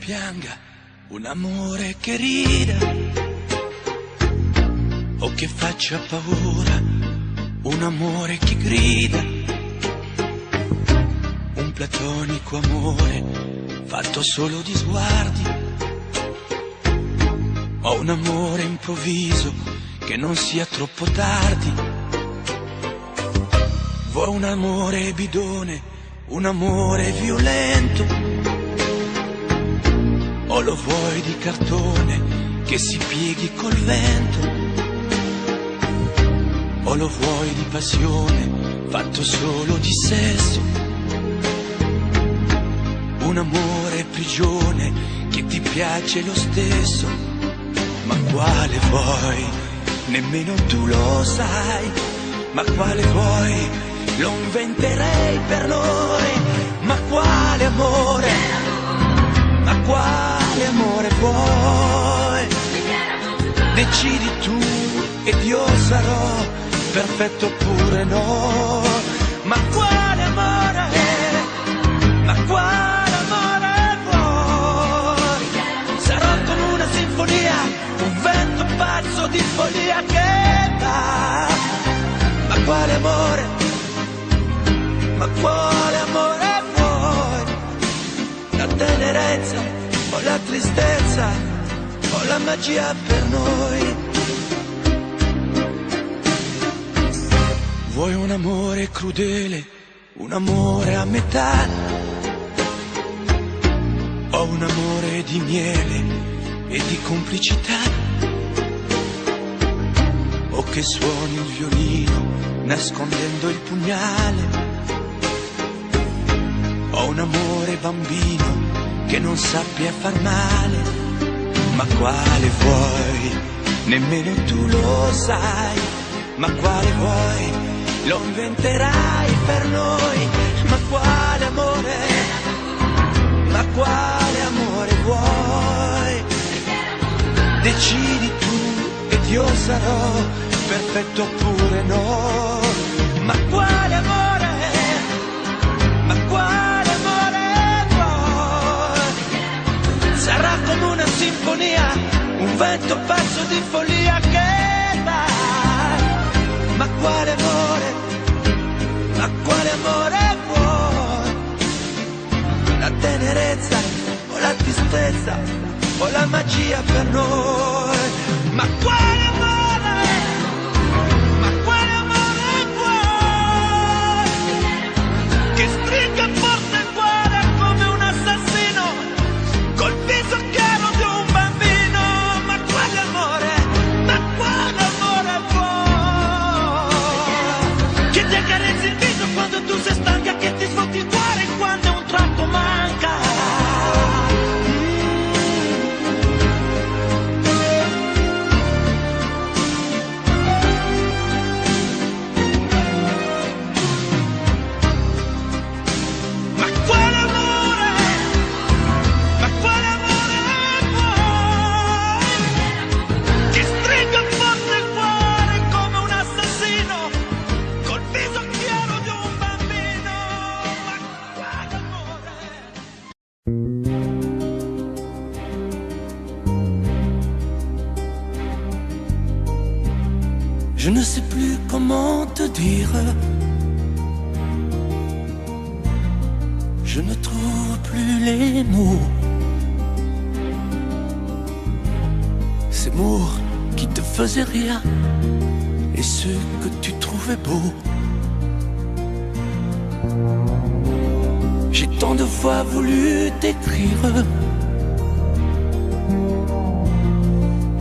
pianga, un amore che rida o che faccia paura, un amore che grida, un platonico amore fatto solo di sguardi, o un amore improvviso che non sia troppo tardi. Vuoi un amore bidone, un amore violento, o lo vuoi di cartone che si pieghi col vento, o lo vuoi di passione fatto solo di sesso, un amore prigione che ti piace lo stesso. Ma quale vuoi? Nemmeno tu lo sai. Ma quale vuoi? Lo inventerei per noi. Ma quale amore? Ma quale amore vuoi? Decidi tu ed io sarò perfetto oppure no. Ma quale amore? Ma quale amore vuoi? Sarò come una sinfonia, un vento pazzo di follia che va. Ma quale amore? Ma quale amore vuoi? La tenerezza o la tristezza o la magia per noi? Vuoi un amore crudele, un amore a metà, o un amore di miele e di complicità, o che suoni il violino nascondendo il pugnale, o un amore bambino che non sappia far male. Ma quale vuoi? Nemmeno tu lo sai. Ma quale vuoi? Lo inventerai per noi. Ma quale amore? Ma quale amore vuoi? Decidi tu ed io sarò perfetto oppure no. Ma quale amore? Ma quale amore vuoi? Sarà come una sinfonia, un vento pazzo di follia che va. Ma quale amore? Ma quale amore vuoi? La tenerezza o la tristezza o la magia per noi? Ma quale amore? Ma quale amore vuoi? Che stringa forte il cuore come un assassino col viso chiaro di un bambino. Ma quale amore? Ma quale amore vuoi? Che ti accarezzi il viso quando tu sei stanca, che ti sfotti il cuore quando un tratto manca. Ma quale amore? Ma quale amore vuoi? Che stringa forte il cuore come un assassino col viso chiaro di un bambino. Ma quale amore? Je ne sais plus comment te dire. Je ne trouve plus les mots. Ces mots qui te faisaient rien et ceux que tu trouvais beaux. J'ai tant de fois voulu t'écrire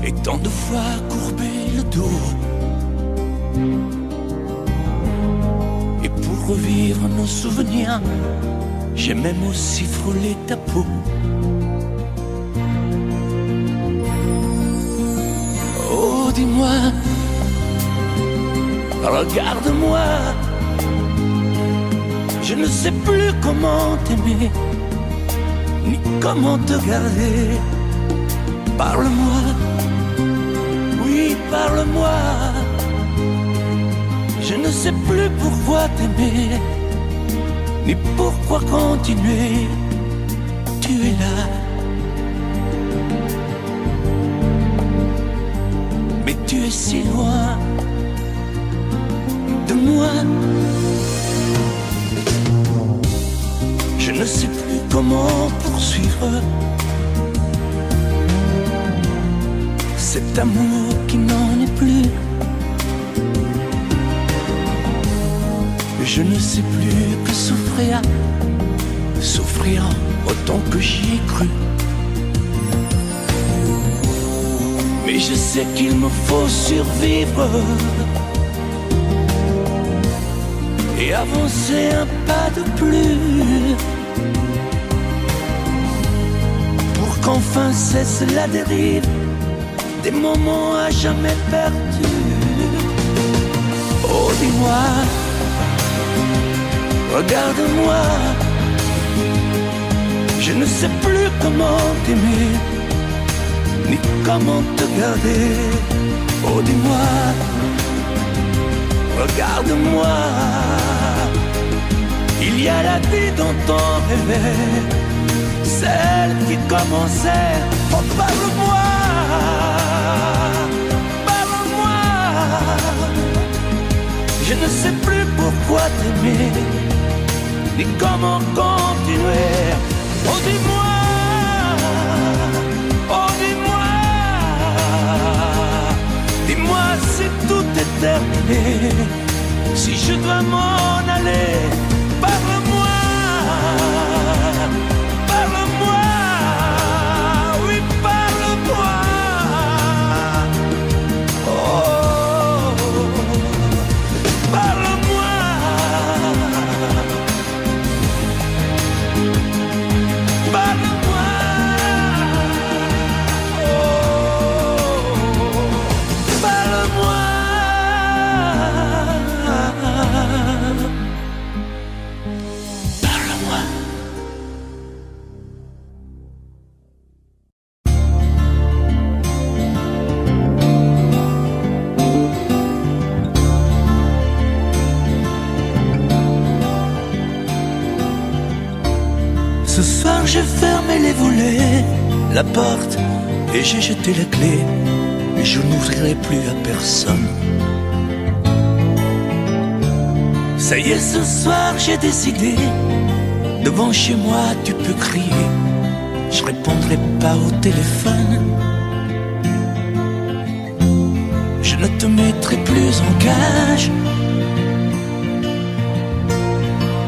et tant de fois courbé le dos. Et pour revivre nos souvenirs, j'ai même aussi frôlé ta peau. Oh, dis-moi, regarde-moi. Je ne sais plus comment t'aimer, ni comment te garder. Parle-moi, oui, parle-moi. Je ne sais plus pourquoi t'aimer, ni pourquoi continuer. Tu es là, mais tu es si loin de moi. Je ne sais plus comment poursuivre cet amour qui n'en est plus. Je ne sais plus que souffrir, souffrir autant que j'y ai cru. Mais je sais qu'il me faut survivre et avancer un pas de plus pour qu'enfin cesse la dérive des moments à jamais perdus. Oh, dis-moi, regarde-moi, je ne sais plus comment t'aimer, ni comment te garder. Oh, dis-moi, regarde-moi, il y a la vie dont on rêvait, celle qui commençait. Oh, parle-moi, parle-moi, je ne sais plus pourquoi t'aimer, ni comment continuer. Oh, dis-moi, oh, dis-moi, dis-moi si tout est terminé, si je dois m'en aller. Parle-moi, parle-moi, oui, parle-moi. Oh, parle-moi, parle-moi. Ce soir j'ai fermé les volets, la porte, et j'ai jeté la clé, et je n'ouvrirai plus à personne. Ça y est, ce soir j'ai décidé, devant chez moi tu peux crier, je répondrai pas au téléphone. Je ne te mettrai plus en cage,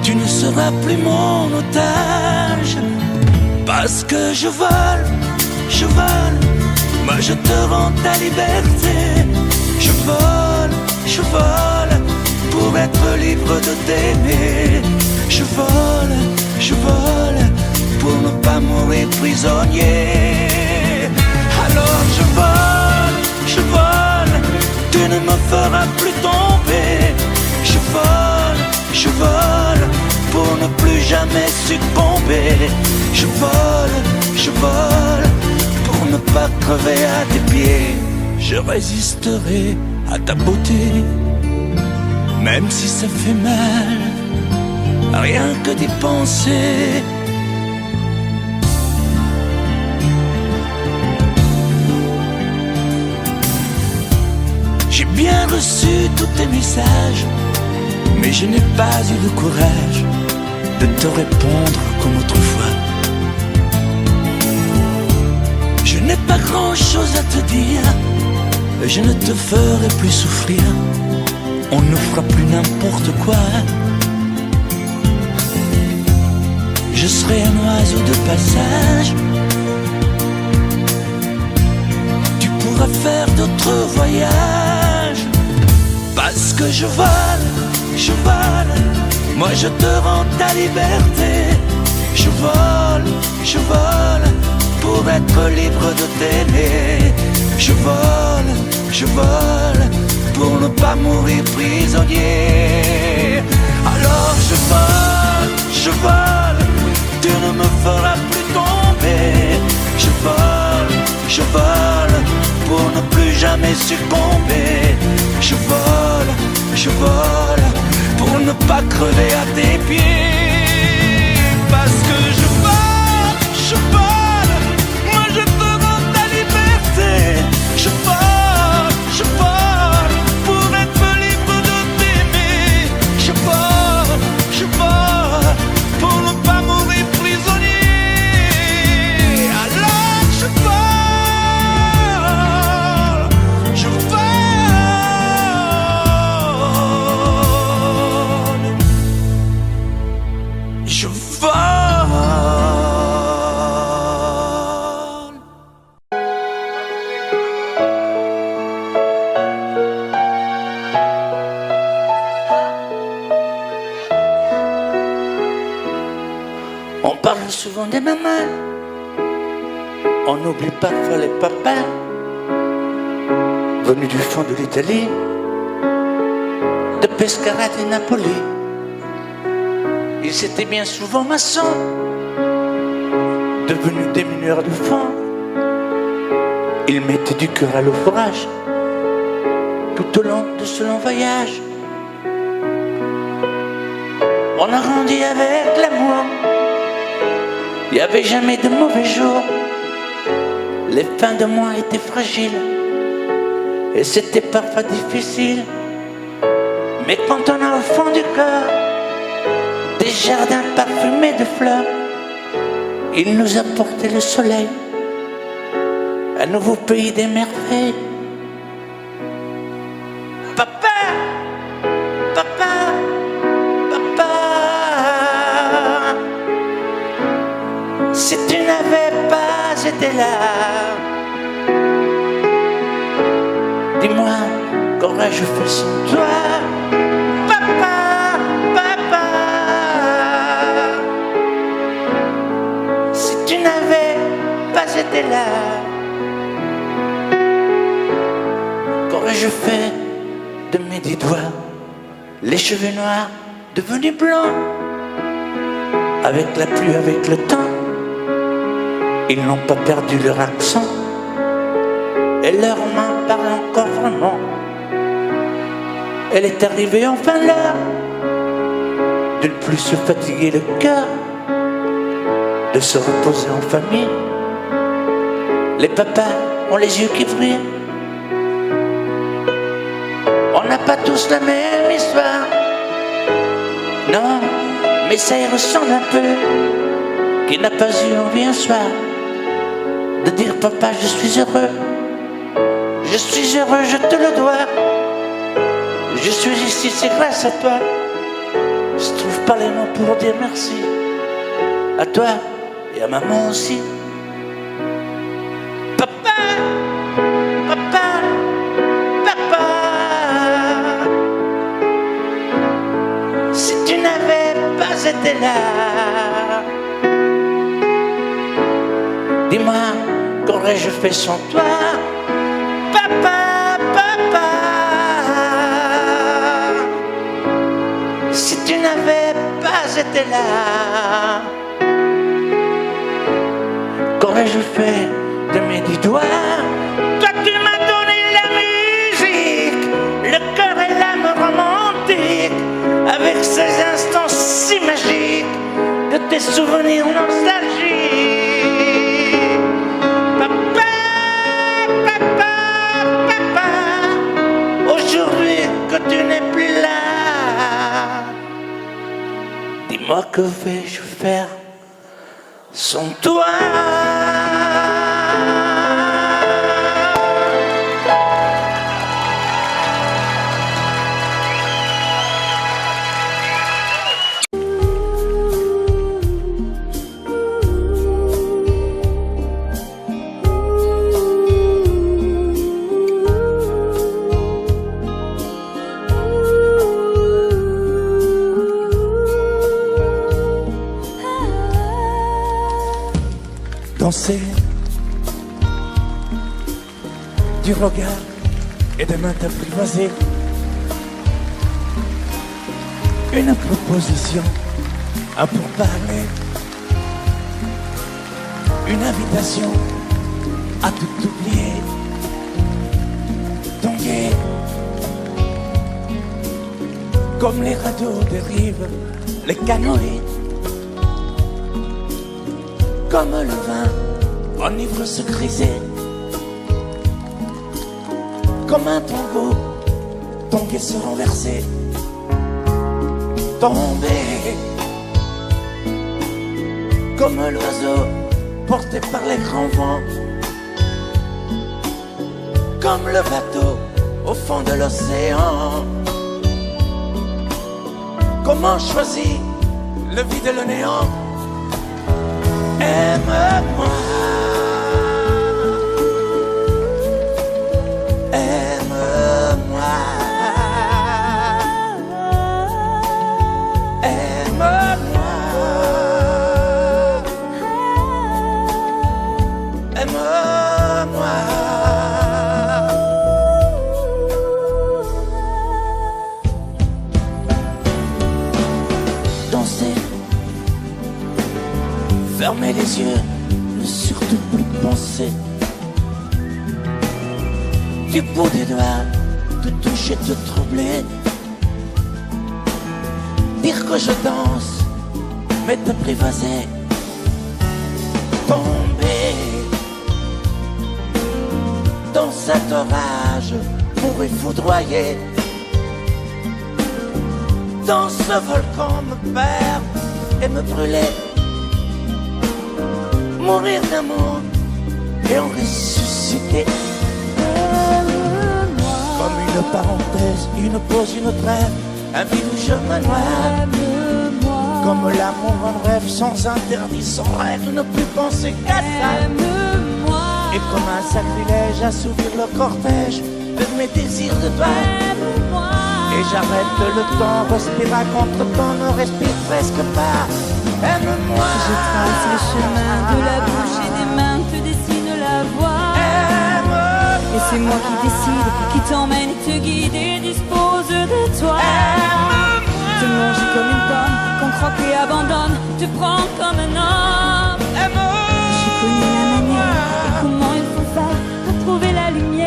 tu ne seras plus mon otage. Parce que je vole, moi je te rends ta liberté. Je vole, pour être libre de t'aimer. Je vole, pour ne pas mourir prisonnier. Alors je vole, tu ne me feras plus tomber. Je vole, pour ne plus jamais succomber. Je vole, pour ne pas crever à tes pieds. Je résisterai à ta beauté, même si ça fait mal, rien que d'y penser. J'ai bien reçu tous tes messages, mais je n'ai pas eu le courage de te répondre comme autrefois. Je n'ai pas grand-chose à te dire, je ne te ferai plus souffrir, on ne fera plus n'importe quoi. Je serai un oiseau de passage, tu pourras faire d'autres voyages. Parce que je vole, moi je te rends ta liberté. Je vole, pour être libre de t'aimer. Je vole, pour ne pas mourir prisonnier. Alors je vole, tu ne me feras plus tomber. Je vole, pour ne plus jamais succomber. Je vole, pour ne pas crever à tes pieds. Parce que je vole, moi je te rends ta liberté. Je souvent des mamans, on oublie parfois les papas venus du fond de l'Italie, de Pescara et Napoli. Ils étaient bien souvent maçons, devenus des mineurs de fond. Ils mettaient du cœur à l'ouvrage tout au long de ce long voyage. On a grandi avec l'amour, il n'y avait jamais de mauvais jours. Les fins de mois étaient fragiles et c'était parfois difficile. Mais quand on a au fond du cœur des jardins parfumés de fleurs, il nous a porté le soleil, un nouveau pays des merveilles. Papa, papa, papa, si tu n'avais pas été là, dis-moi, qu'aurais-je fait sans toi? Papa, papa, si tu n'avais pas été là, qu'aurais-je fait de mes 10 doigts? Les cheveux noirs devenus blancs, avec la pluie, avec le temps, ils n'ont pas perdu leur accent, et leurs mains parlent encore vraiment. Elle est arrivée enfin l'heure de ne plus se fatiguer le cœur, de se reposer en famille. Les papas ont les yeux qui brillent. On n'a pas tous la même histoire, non, mais ça y ressemble un peu. Qui n'a pas eu envie un soir de dire papa, je suis heureux, je suis heureux, je te le dois. Je suis ici, c'est grâce à toi. Je trouve pas les mots pour dire merci. À toi et à maman aussi. Papa, papa, papa, si tu n'avais pas été là, dis-moi, qu'aurais-je fait sans toi? Papa, papa, si tu n'avais pas été là, qu'aurais-je fait de mes 10 doigts? Toi tu m'as donné la musique, le cœur et l'âme romantique, avec ces instants si magiques de tes souvenirs nostalgiques. Papa, papa, papa, aujourd'hui que tu n'es plus là, dis-moi que vais-je faire sans toi? Danser du regard et des mains apprivoisées, une proposition à pourparler, une invitation à tout oublier, tanguer comme les radeaux des rives, les canoës, comme le vin enivre se griser, comme un tango, tanguer se renverser, tomber comme l'oiseau porté par les grands vents, comme le bateau au fond de l'océan. Comment choisir le vide et le néant? Aime-moi, aime-moi, aime-moi, Fermer les yeux, ne surtout plus penser. Du bout des doigts, te toucher, te troubler. Dire que je danse, mais t'apprivoiser. Tomber dans cet orage, mourir foudroyé. Dans ce volcan me perdre et me brûler. Mourir d'amour et en ressusciter. Comme une parenthèse, une pause, une trêve, un vide où je me noie. Comme l'amour en rêve, sans interdit, sans règle, ne plus penser qu'à ça. Et comme un sacrilège, assouvir le cortège de mes désirs de toi. Et j'arrête le temps, respire à contre-temps, ne respire presque pas. Aime-moi. Je trace le chemin de la bouche et des mains, te dessine la voie. Aime-moi. Et c'est moi qui décide, qui t'emmène, te guide et dispose de toi. Aime-moi. Te manger comme une pomme, qu'on croque et abandonne, te prends comme un homme. Aime-moi. J'ai connu la manière et comment il faut faire pour trouver la lumière.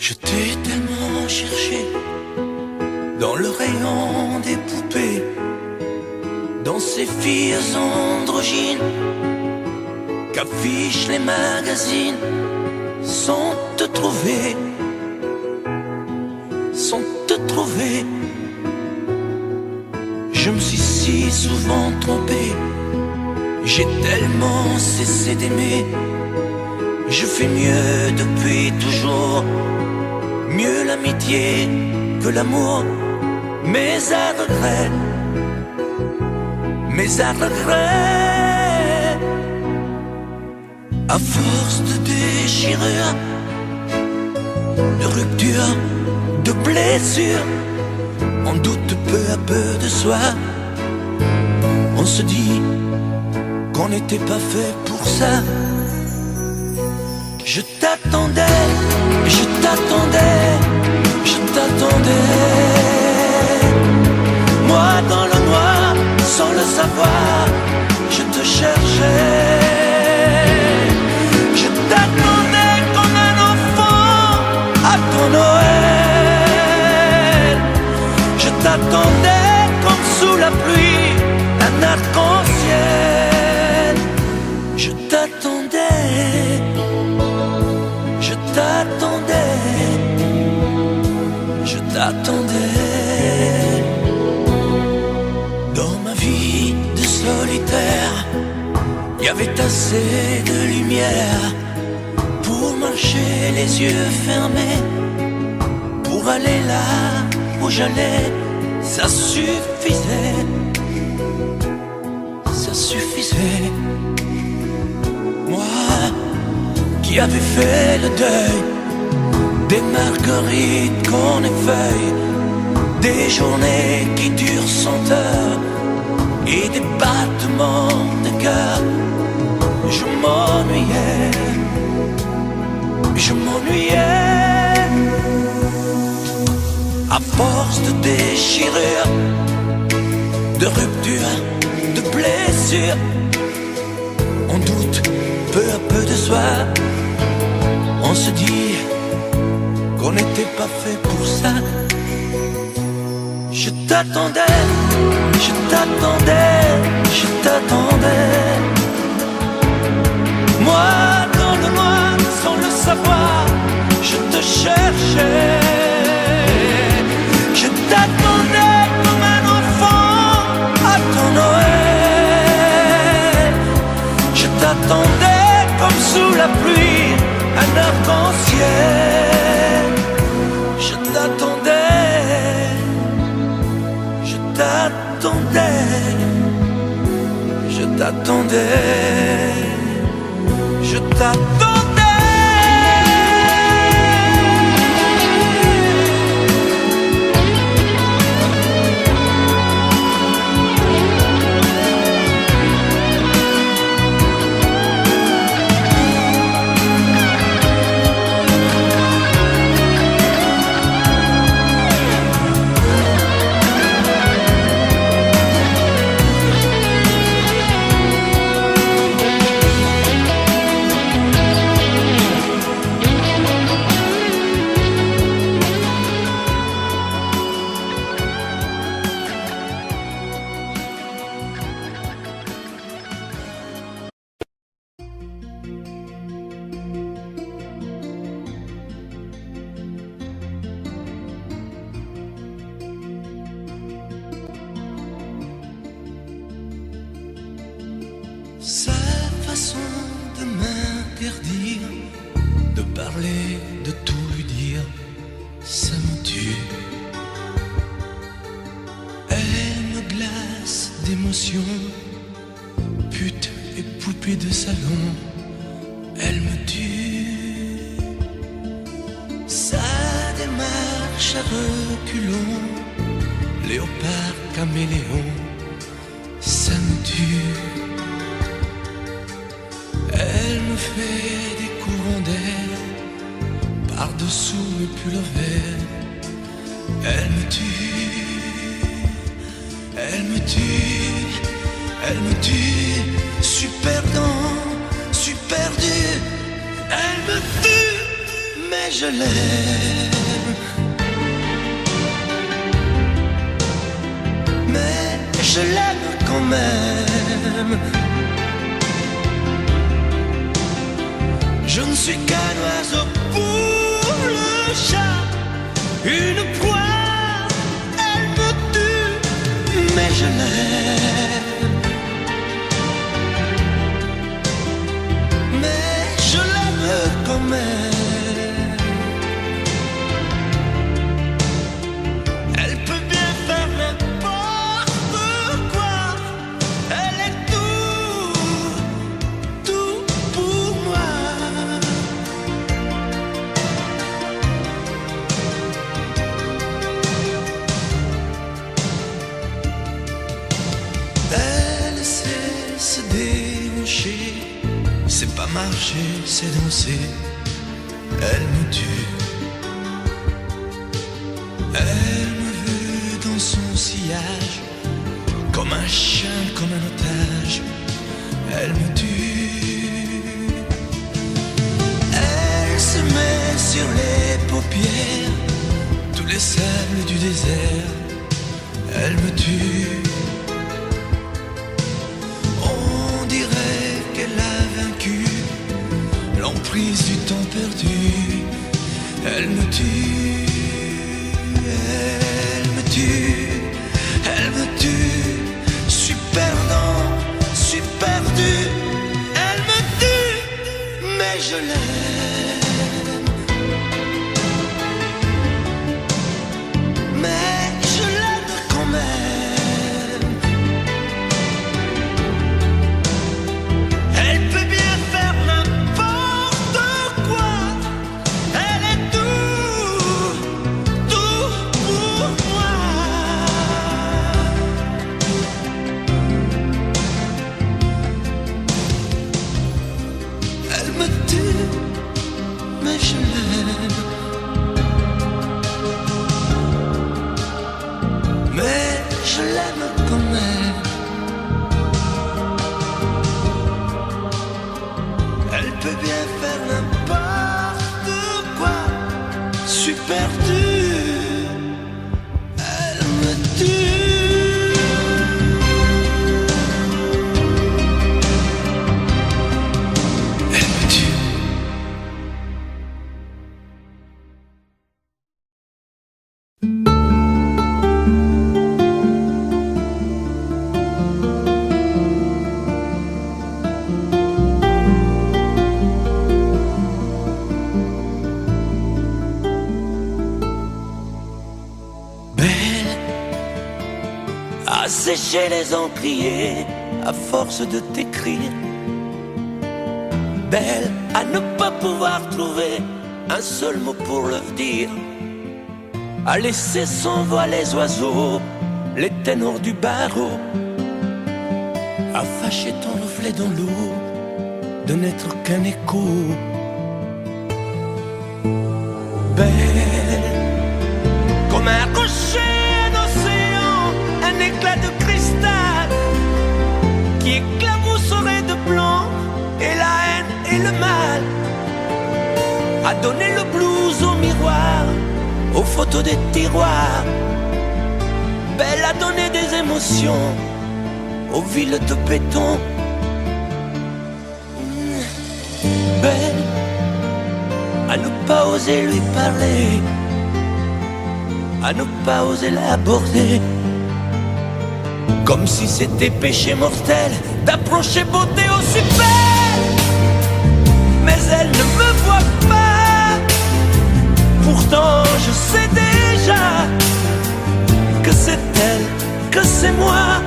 Je t'ai tellement cherché dans le rayon des poupées, dans ces filles androgynes qu'affichent les magazines, sans te trouver, sans te trouver. Je me suis si souvent trompé, j'ai tellement cessé d'aimer. Je fais mieux depuis toujours, mieux l'amitié que l'amour, mais à regret, mais à regret. À force de déchirures, de ruptures, de blessures, on doute peu à peu de soi. On se dit qu'on n'était pas fait pour ça. Je t'attendais, je t'attendais, je t'attendais. Moi dans le noir, sans le savoir, je te cherchais. Je t'attendais comme un enfant à ton Noël. Je t'attendais comme sous la pluie, un arc-en-ciel. Je t'attendais. Je t'attendais, je t'attendais. Dans ma vie de solitaire, il y avait assez de lumière pour marcher les yeux fermés, pour aller là où j'allais. Ça suffisait, ça suffisait. Moi qui avait fait le deuil des marguerites qu'on effeuille, des journées qui durent 100 heures et des battements de cœur. Je m'ennuyais, je m'ennuyais. À force de déchirures, de ruptures, de blessures, on doute peu à peu de soi, on se dit qu'on n'était pas fait pour ça. Je t'attendais, je t'attendais, je t'attendais. Moi, dans le noir, sans le savoir, je te cherchais. Je t'attendais comme un enfant à ton Noël. Je t'attendais comme sous la pluie, un arc-en-ciel. Je t'attendais, je t'attendais, je t'attendais, je t'attendais. Sa façon de m'interdire de parler, de tout lui dire, ça me tue. Elle me glace d'émotion, pute et poupée de salon, elle me tue. Sa démarche à reculons, léopard caméléon, ça me tue. Elle me fait des courants d'air par-dessous mes pulls verts. Elle me tue, elle me tue, elle me tue. Suis perdant, suis perdu. Elle me tue, mais je l'aime. Mais je l'aime quand même. Je ne suis qu'un oiseau pour le chat, une proie, elle me tue, mais je l'aime. Mais je l'aime quand même. Elle peut bien faire n'importe quoi, elle est tout pour moi. Elle sait se déhancher, c'est pas marcher, c'est danser. Elle me tue. Elle me veut dans son sillage, comme un chien, comme un otage. Elle me tue. Elle se met sur les paupières tous les sables du désert. Elle me tue. L'emprise du temps perdu, elle me tue, elle me tue, elle me tue. Suis perdant, suis perdu, elle me tue, mais je l'aime. Mais je l'aime quand même. Elle peut bien faire n'importe quoi, elle est tout pour moi. Elle me tue, mais je l'aime. Mais je l'aime quand même. suis perdu, elle me tue. Elle me tue. Sécher les encriers à force de t'écrire. Belle à ne pas pouvoir trouver un seul mot pour le dire. À laisser s'envoler les oiseaux, les ténors du barreau. À fâcher ton reflet dans l'eau, de n'être qu'un écho. Belle comme un rocher, un éclat de cristal qui éclabousserait de blanc et la haine et le mal, a donné le blues au miroir, aux photos des tiroirs. Belle a donné des émotions aux villes de béton. Belle à ne pas oser lui parler, à ne pas oser l'aborder. Comme si c'était péché mortel d'approcher beauté aussi belle. Mais elle ne me voit pas. Pourtant je sais déjà que c'est elle, que c'est moi.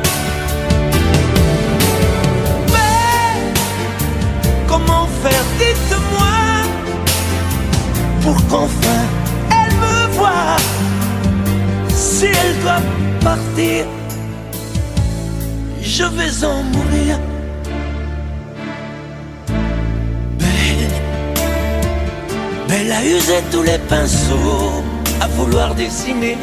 Mais comment faire, dites-moi, pour qu'enfin elle me voie. Si elle doit partir, je vais en mourir. Belle, Belle a usé tous les pinceaux à vouloir dessiner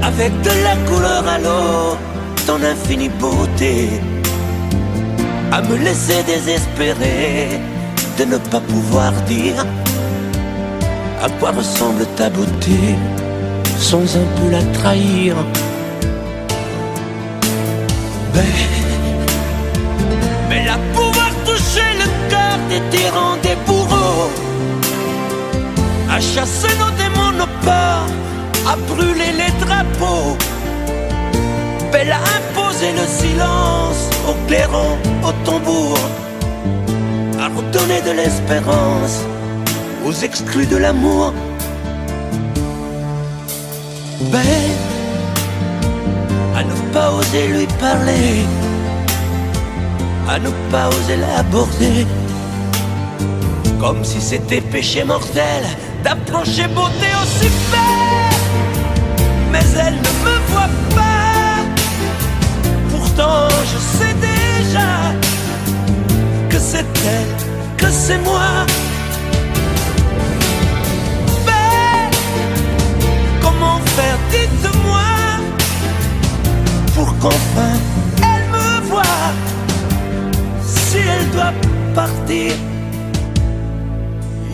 avec de la couleur à l'eau ton infinie beauté, à me laisser désespérer de ne pas pouvoir dire à quoi ressemble ta beauté sans un peu la trahir. Belle à pouvoir toucher le cœur des tyrans, des bourreaux, à chasser nos démons, nos peurs, à brûler les drapeaux. Belle à imposer le silence aux clairons, aux tambours, à redonner de l'espérance aux exclus de l'amour. Belle à ne pas oser lui parler, à ne pas oser l'aborder, comme si c'était péché mortel d'approcher beauté aussi belle. Mais elle ne me voit pas. Pourtant je sais déjà que c'est elle, que c'est moi. Belle, comment faire, dites-moi, pour qu'enfin elle me voie. Si elle doit partir,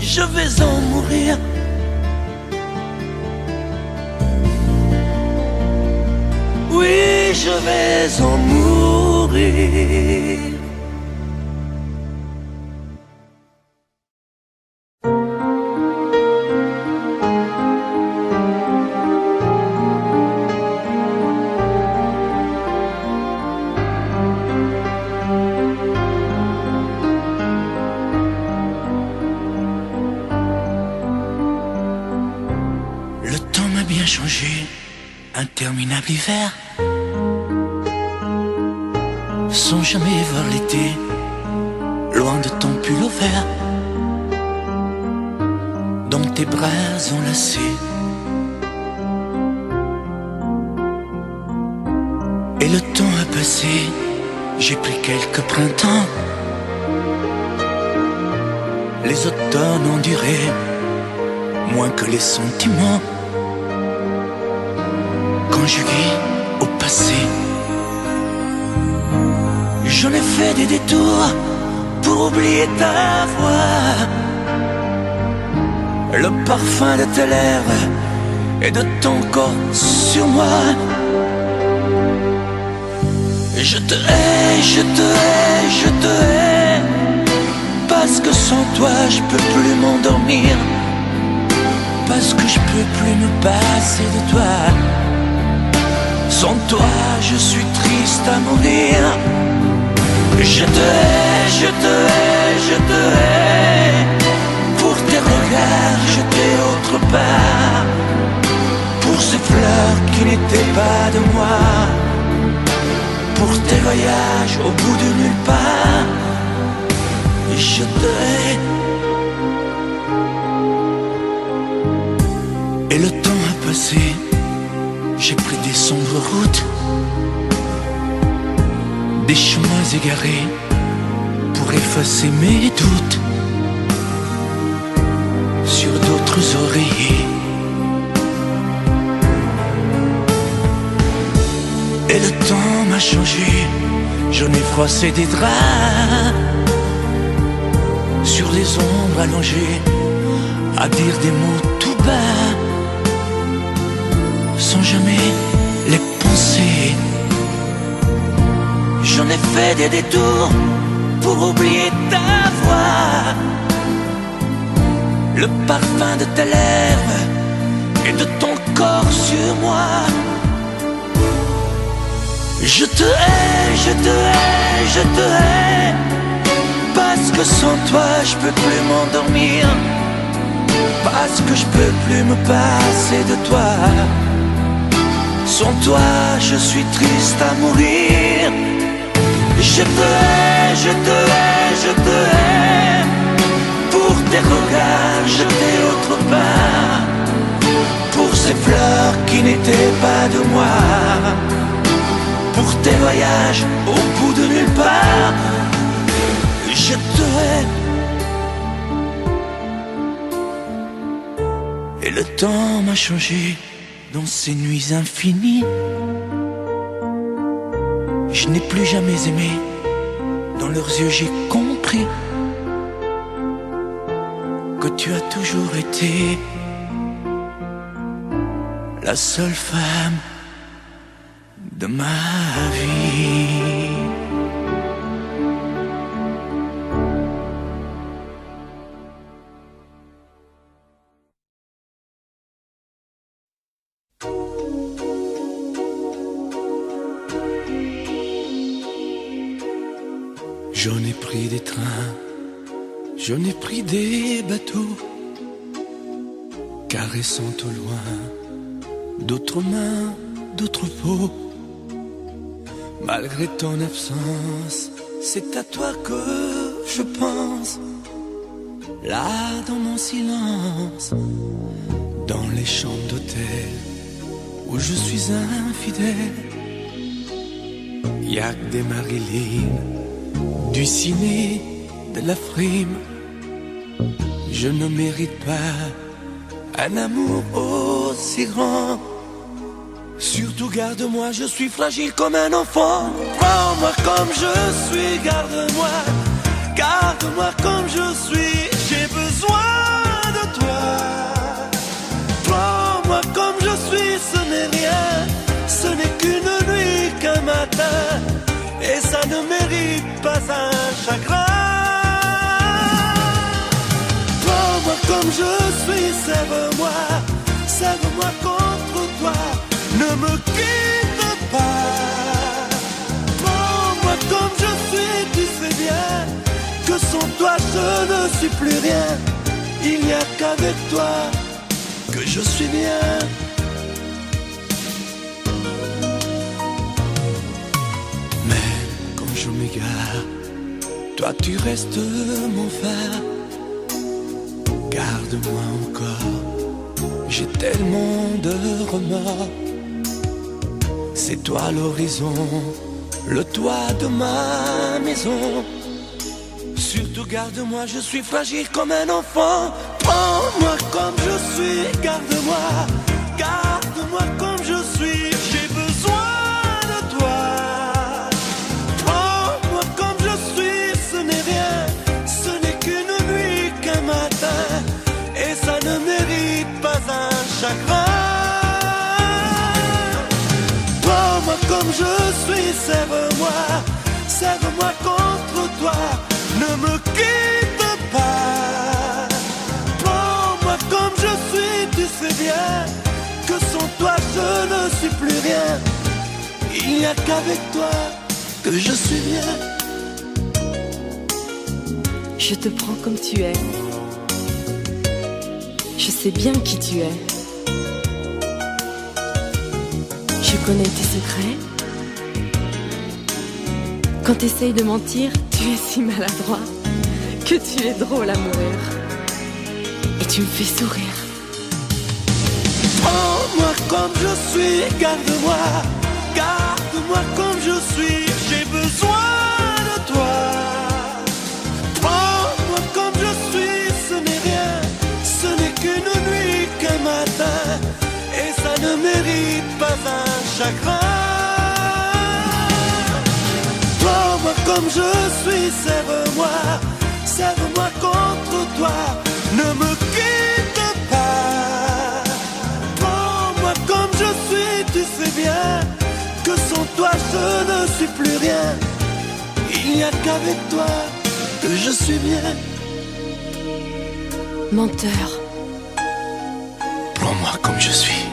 je vais en mourir. Oui, je vais en mourir. Interminable hiver, sans jamais voir l'été, loin de ton pull au vert, dans tes bras enlacés. Et le temps a passé, j'ai pris quelques printemps. Les automnes ont duré moins que les sentiments. Quand je vis au passé, j'en ai fait des détours pour oublier ta voix. le parfum de tes lèvres et de ton corps sur moi. Je te hais, je te hais, je te hais, parce que sans toi je peux plus m'endormir, parce que je peux plus me passer de toi. Sans toi je suis triste à mourir. Je te hais, je te hais, je te hais, pour tes regards jetés autre part, pour ces fleurs qui n'étaient pas de moi, pour tes voyages au bout de nulle part. Je te hais. Et le temps a passé, j'ai pris des sombres routes, des chemins égarés pour effacer mes doutes sur d'autres oreillers. Et le temps m'a changé, j'en ai froissé des draps sur les ombres allongées, à dire des mots tout bas, sans jamais les penser. J'en ai fait des détours pour oublier ta voix, le parfum de tes lèvres et de ton corps sur moi. Je te hais, je te hais, je te hais, parce que sans toi je peux plus m'endormir, parce que je peux plus me passer de toi. Sans toi je suis triste à mourir. Je te hais, je te hais, je te hais, pour tes regards jetés autre part, pour ces fleurs qui n'étaient pas de moi, pour tes voyages au bout de nulle part. Je te hais. Et le temps m'a changé dans ces nuits infinies. Je n'ai plus jamais aimé, dans leurs yeux j'ai compris que tu as toujours été la seule femme de ma vie. J'en ai pris des trains, j'en ai pris des bateaux, caressant au loin d'autres mains, d'autres peaux. Malgré ton absence, c'est à toi que je pense, là dans mon silence, dans les chambres d'hôtel où je suis infidèle. Y'a que des Marilyn, du ciné, de la frime. Je ne mérite pas un amour aussi grand. Surtout garde-moi, je suis fragile comme un enfant. Prends-moi comme je suis, garde-moi, garde-moi comme je suis. J'ai besoin de toi. Prends-moi comme je suis, ce n'est rien, ce n'est qu'une nuit, qu'un matin, et ça ne mérite pas un chagrin. Prends-moi comme je suis, sève-moi, sève-moi contre toi. Ne me quitte pas. Prends-moi comme je suis, tu sais bien que sans toi je ne suis plus rien. Il n'y a qu'avec toi que je suis bien. Même quand je m'égare, toi tu restes mon phare. Garde-moi encore, j'ai tellement de remords. C'est toi l'horizon, le toit de ma maison. Surtout garde-moi, je suis fragile comme un enfant. Prends-moi comme je suis, garde-moi, garde-moi comme je suis. J'ai besoin de toi. Prends-moi comme je suis, ce n'est rien, ce n'est qu'une nuit, qu'un matin, et ça ne me je suis, serre-moi contre toi, ne me quitte pas. Prends-moi comme je suis, tu sais bien que sans toi je ne suis plus rien. Il n'y a qu'avec toi que je suis bien. Je te prends comme tu es. Je sais bien qui tu es. Je connais tes secrets. Quand t'essayes de mentir, tu es si maladroit que tu es drôle à mourir. Et tu me fais sourire. Prends-moi comme je suis, garde-moi comme je suis, j'ai besoin de toi. Prends-moi comme je suis, ce n'est rien, ce n'est qu'une nuit, qu'un matin, et ça ne mérite pas un chagrin. Prends-moi comme je suis, serre-moi contre toi, ne me quitte pas. Prends-moi comme je suis, tu sais bien que sans toi je ne suis plus rien. Il n'y a qu'avec toi que je suis bien. Menteur. Prends-moi comme je suis.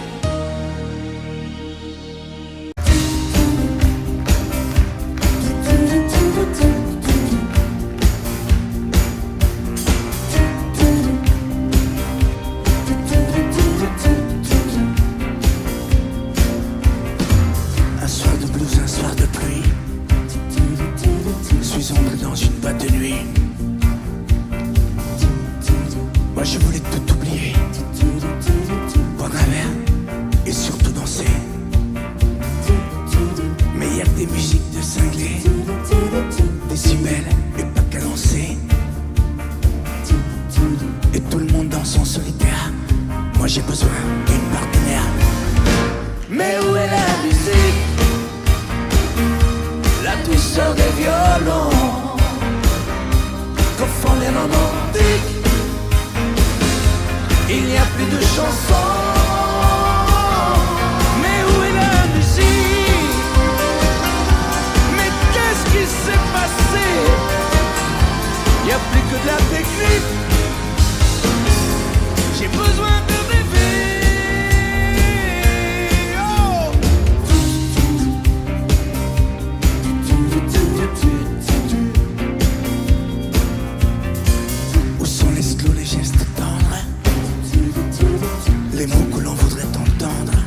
Moi je voulais tout oublier, boire un verre et surtout danser. Mais y a que des musiques de cinglés, décibels et pas cadencés. Et tout le monde danse en solitaire. Moi j'ai besoin d'une partenaire. Mais où est la musique, la douceur des violons qu'au fond les romantiques? Il n'y a plus de chansons. Mais où est la musique? Mais qu'est-ce qui s'est passé? Il n'y a plus que de la technique. J'ai besoin de rêver. Oh! Où sont les slows, les gestes tendres, les mots que l'on voudrait entendre?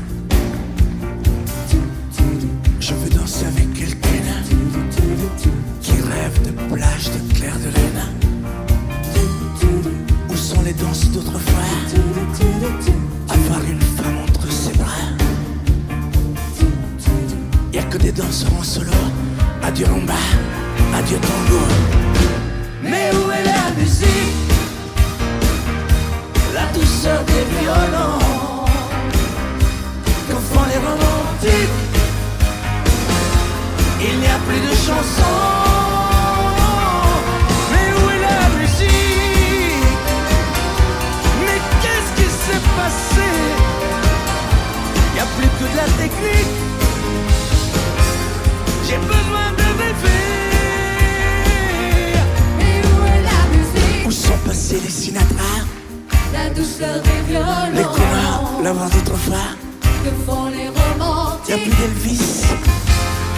Je veux danser avec quelqu'un qui rêve de plage, de clair de lune. Où sont les danses d'autrefois? Avoir une femme entre ses bras. Y'a que des danseurs en solo. Adieu rumba, adieu tango. Mais où est la musique, la douceur des violons que font les romantiques? Il n'y a plus de chansons. Mais où est la musique? Mais qu'est-ce qui s'est passé? Il n'y a plus que de la technique. J'ai besoin de rêver. Où sont passés les Sinatra, La douceur des violons, les couleurs, la voix d'autrefois? que font les romantiques? Y'a plus d'Elvis,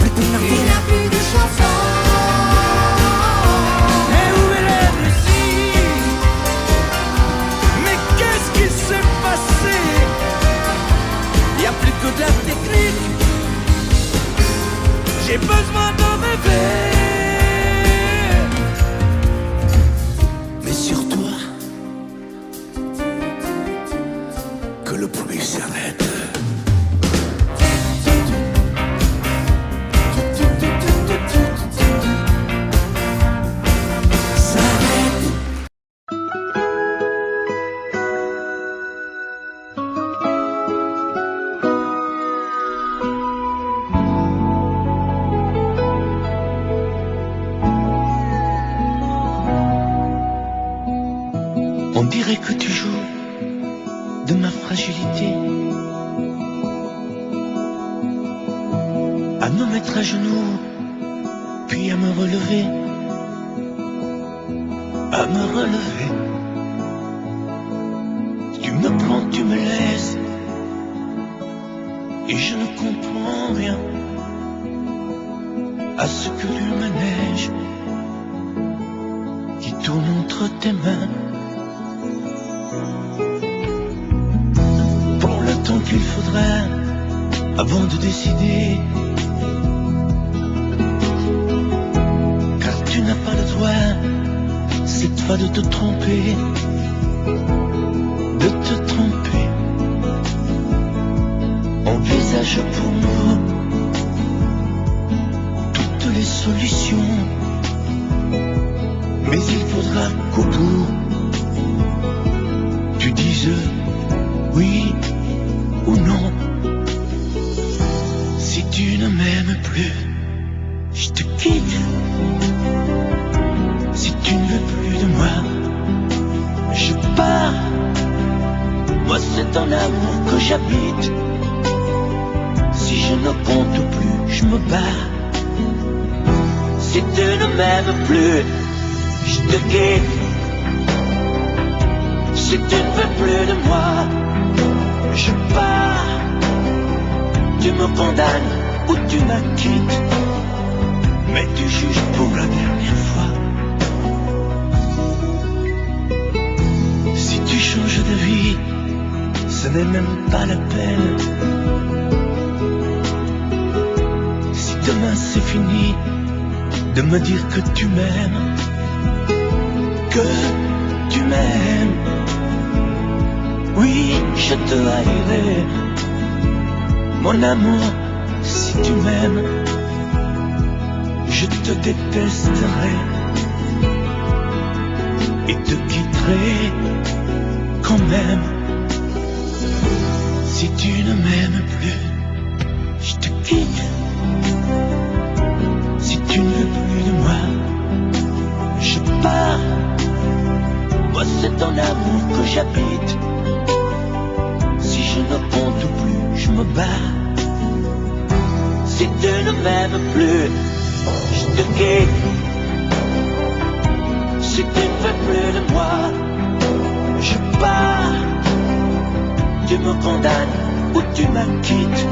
plus de Il n'y Martin. a plus de chansons. Mais où est la musique? Mais qu'est-ce qui s'est passé? Il n'y a plus que de la technique. J'ai besoin de rêver. Mais surtout, que le bruit s'arrête. S'arrête. à me mettre à genoux, puis à me relever, à me relever. Tu me prends, tu me laisses, et je ne comprends rien à ce que le manège qui tourne entre tes mains. Prends le temps qu'il faudra avant de décider, car tu n'as pas le droit cette fois de te tromper, de te tromper. Envisage pour nous toutes les solutions, mais il faudra qu'au bout tu dises oui ou non. Si tu ne m'aimes plus, je te quitte. Si tu ne veux plus de moi, je pars. Moi c'est ton amour que j'habite. Si je ne compte plus, je me barre. Si tu ne m'aimes plus, je te quitte. Si tu ne veux plus de moi, je pars. Tu me condamnes ou tu m'acquittes, mais tu juges pour la dernière fois. Si tu changes de vie, ce n'est même pas la peine. Si demain c'est fini de me dire que tu m'aimes, que tu m'aimes, oui, je te haïrai. Mon amour, si tu m'aimes, je te détesterai et te quitterai quand même. Si tu ne m'aimes plus, je te quitte. Si tu ne veux plus de moi, je pars. Moi c'est ton amour que j'habite. Si je ne compte plus, je me barre. Si tu ne m'aimes plus, je te quitte. Si tu ne veux plus de moi, je pars. Tu me condamnes ou tu m'acquittes,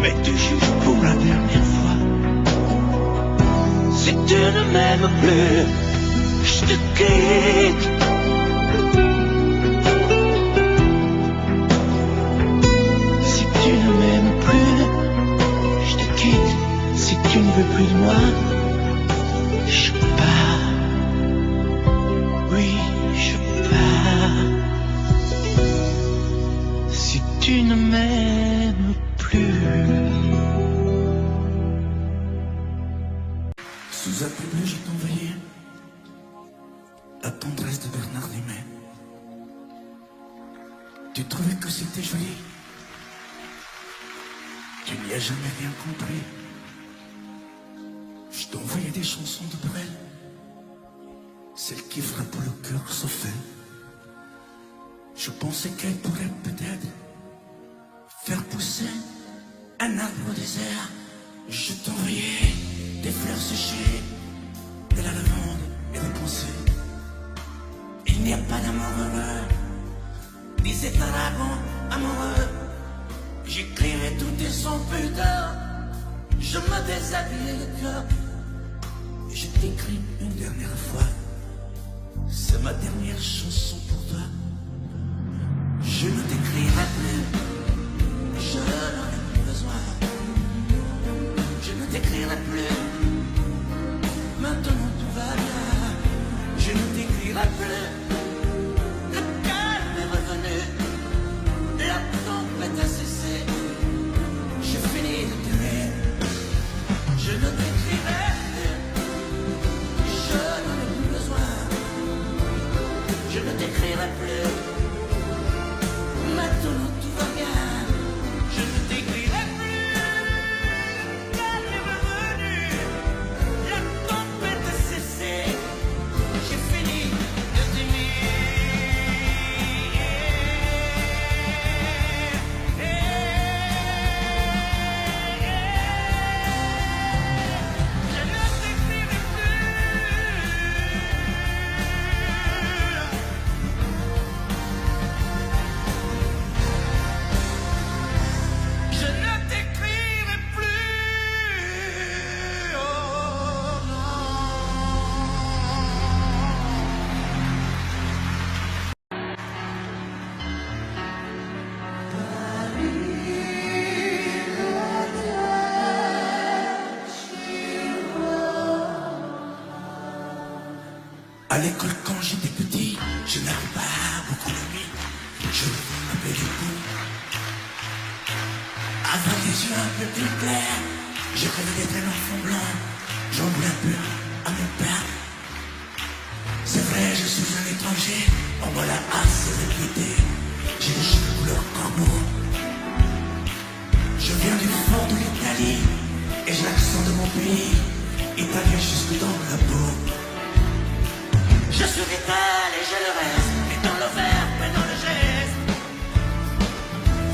mais tu juges pour la dernière fois. Si tu ne m'aimes plus, je te quitte. Si tu ne m'aimes plus, je te quitte. Si tu ne veux plus de moi, je pars. Oui, je pars. Si tu ne m'aimes plus. Sous un plus bleu, je t'envoyais la tendresse de Bernard Lumet. Tu trouvais que c'était joli. Tu n'y as jamais rien compris. Je t'envoyais des chansons de Brel, celles qui frappent le cœur sauf elle. Je pensais qu'elle pourrait peut-être faire pousser un arbre au désert. Je t'envoyais des fleurs séchées, de la lavande et des pensées. Il n'y a pas d'amour heureux, disait un dragon amoureux. J'écrivais tout et sans pudeur, je me déshabillais le cœur. Je t'écris une dernière fois, c'est ma dernière chanson pour toi. Je ne t'écrirai plus, je n'en ai plus besoin. Je ne t'écrirai plus, maintenant tout va bien. Je ne t'écrirai plus, le calme est revenu, la tempête a cessé. Je finis de t'aimer, je ne t'écrirai plus, je n'en ai plus besoin. Je ne t'écrirai plus, maintenant tout va bien. Je ne t'écrirai plus, calme est revenu, À l'école quand j'étais petit, je n'avais pas beaucoup d'amis. Je m'appelais du coup. Avec des yeux un peu plus clairs, je rêvais d'être un enfant blanc. J'en voulais un peu à mon père. C'est vrai, je suis un étranger, on voit la hasse de quitter. J'ai les cheveux couleur corbeau. Je viens du fort de l'Italie, et j'ai l'accent de mon pays, italien jusque dans la peau. Je suis vital et je le reste, et dans le verbe et dans le geste.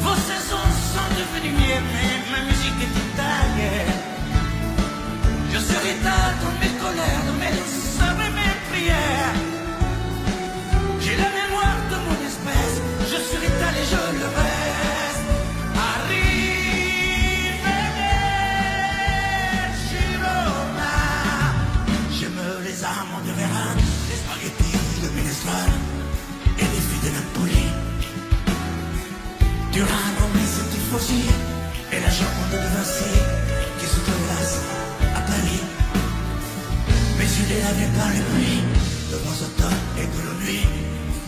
Vos saisons sont devenues miennes, mais ma musique est italienne. Je suis vital dans mes colères, dans mes loups et mes prières. J'ai la mémoire de mon espèce, je suis vital et je le reste. Arrivederci Roma. J'aime les amandes de Vérone, les spaghettis de minestrone et les filles de Napoli. Durano, mes tifosi et la jambe de Vinci qui se terrasse à Paris. Mes idées lavées par les pluies de vos automnes et de la nuit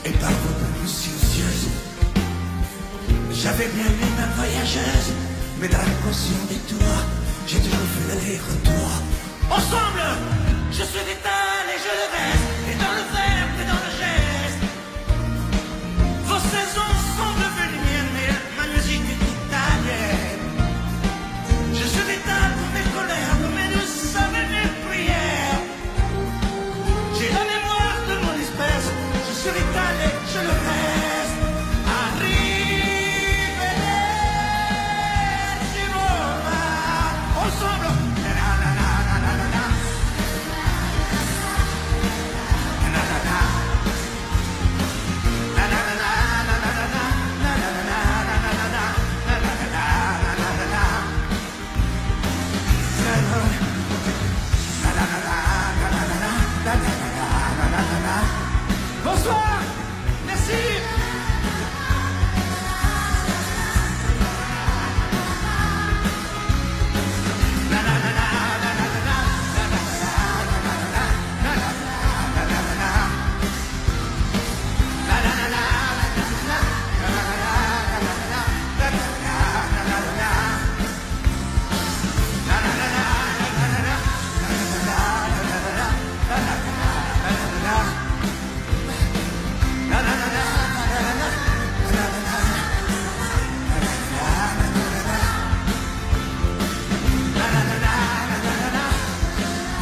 et par vos pluies silencieuses. J'avais bien aimé ma voyageuse, mais dans l'inconscient des tours, j'ai toujours fait l'aller-retour. Ensemble, je suis vital et je le reste, et dans le verbe et dans le geste. Vos saisons sont devenues miennes, mais ma musique est italienne. Je suis vital pour mes colères, pour mes douces et mes prières. J'ai la mémoire de mon espèce, je suis vital et je le reste. Arrivederci Roma. Ensemble. Bonsoir, merci.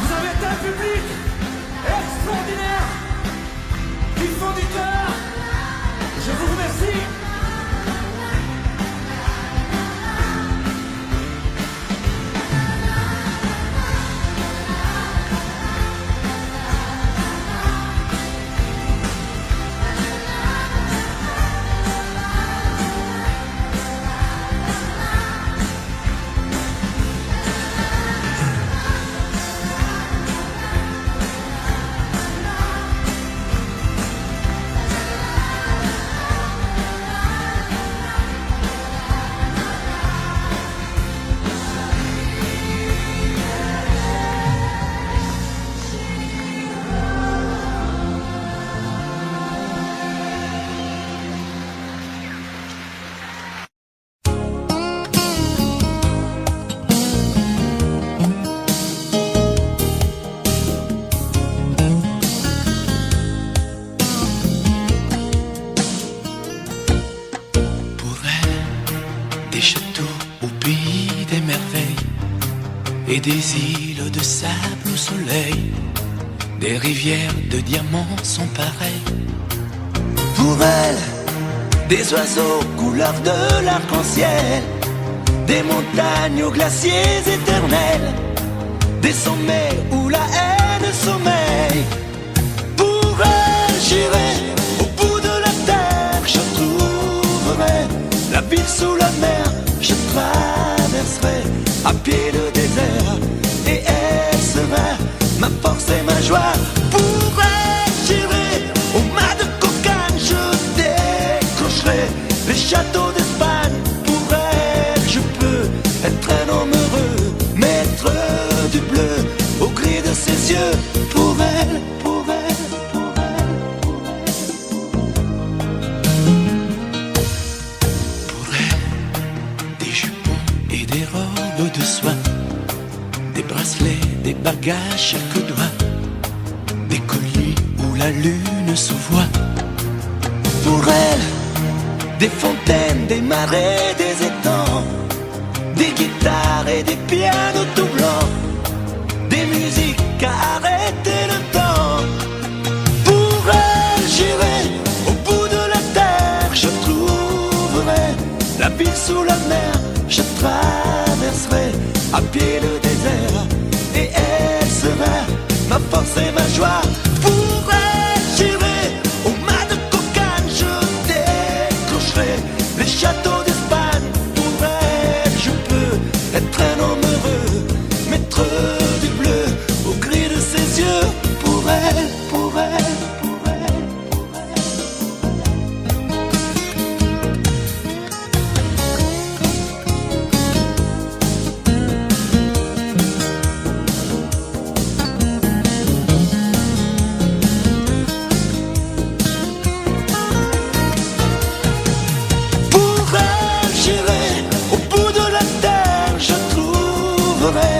Vous avez un public extraordinaire du fond du cœur. Je vous remercie. Et des îles de sable au soleil, des rivières de diamants sont pareilles. Pour elle, des oiseaux couleur de l'arc-en-ciel, des montagnes aux glaciers éternels, des sommets où la haine sommeille. Pour elle, j'irai au bout de la terre, je trouverai la ville sous la mer, je traverserai à pied le désert, et elle sera ma force et ma joie. Pour elle, j'irai au mât de cocagne, je décrocherai les châteaux d'Espagne. Pour elle, je peux être un homme heureux, maître du bleu au gris de ses yeux. Pour elle, pour elle, pour de soie, des bracelets, des bagages à chaque doigt, des colliers où la lune se voit. Pour elle, des fontaines, des marais, des étangs, des guitares et des pianos tout blancs, des musiques à arrêter le temps. Pour elle, j'irai au bout de la terre, je trouverai la ville sous la mer, je traverserai à pied le désert, et elle sera ma force et ma joie. Pour elle, j'irai au mât de cocagne, je décrocherai les châteaux d'Espagne. Pour elle, je peux être un homme heureux, maître du bleu au gris de ses yeux. Pour elle, pour elle, pour elle, pour elle. Pour elle, j'irai au bout de la terre, je trouverai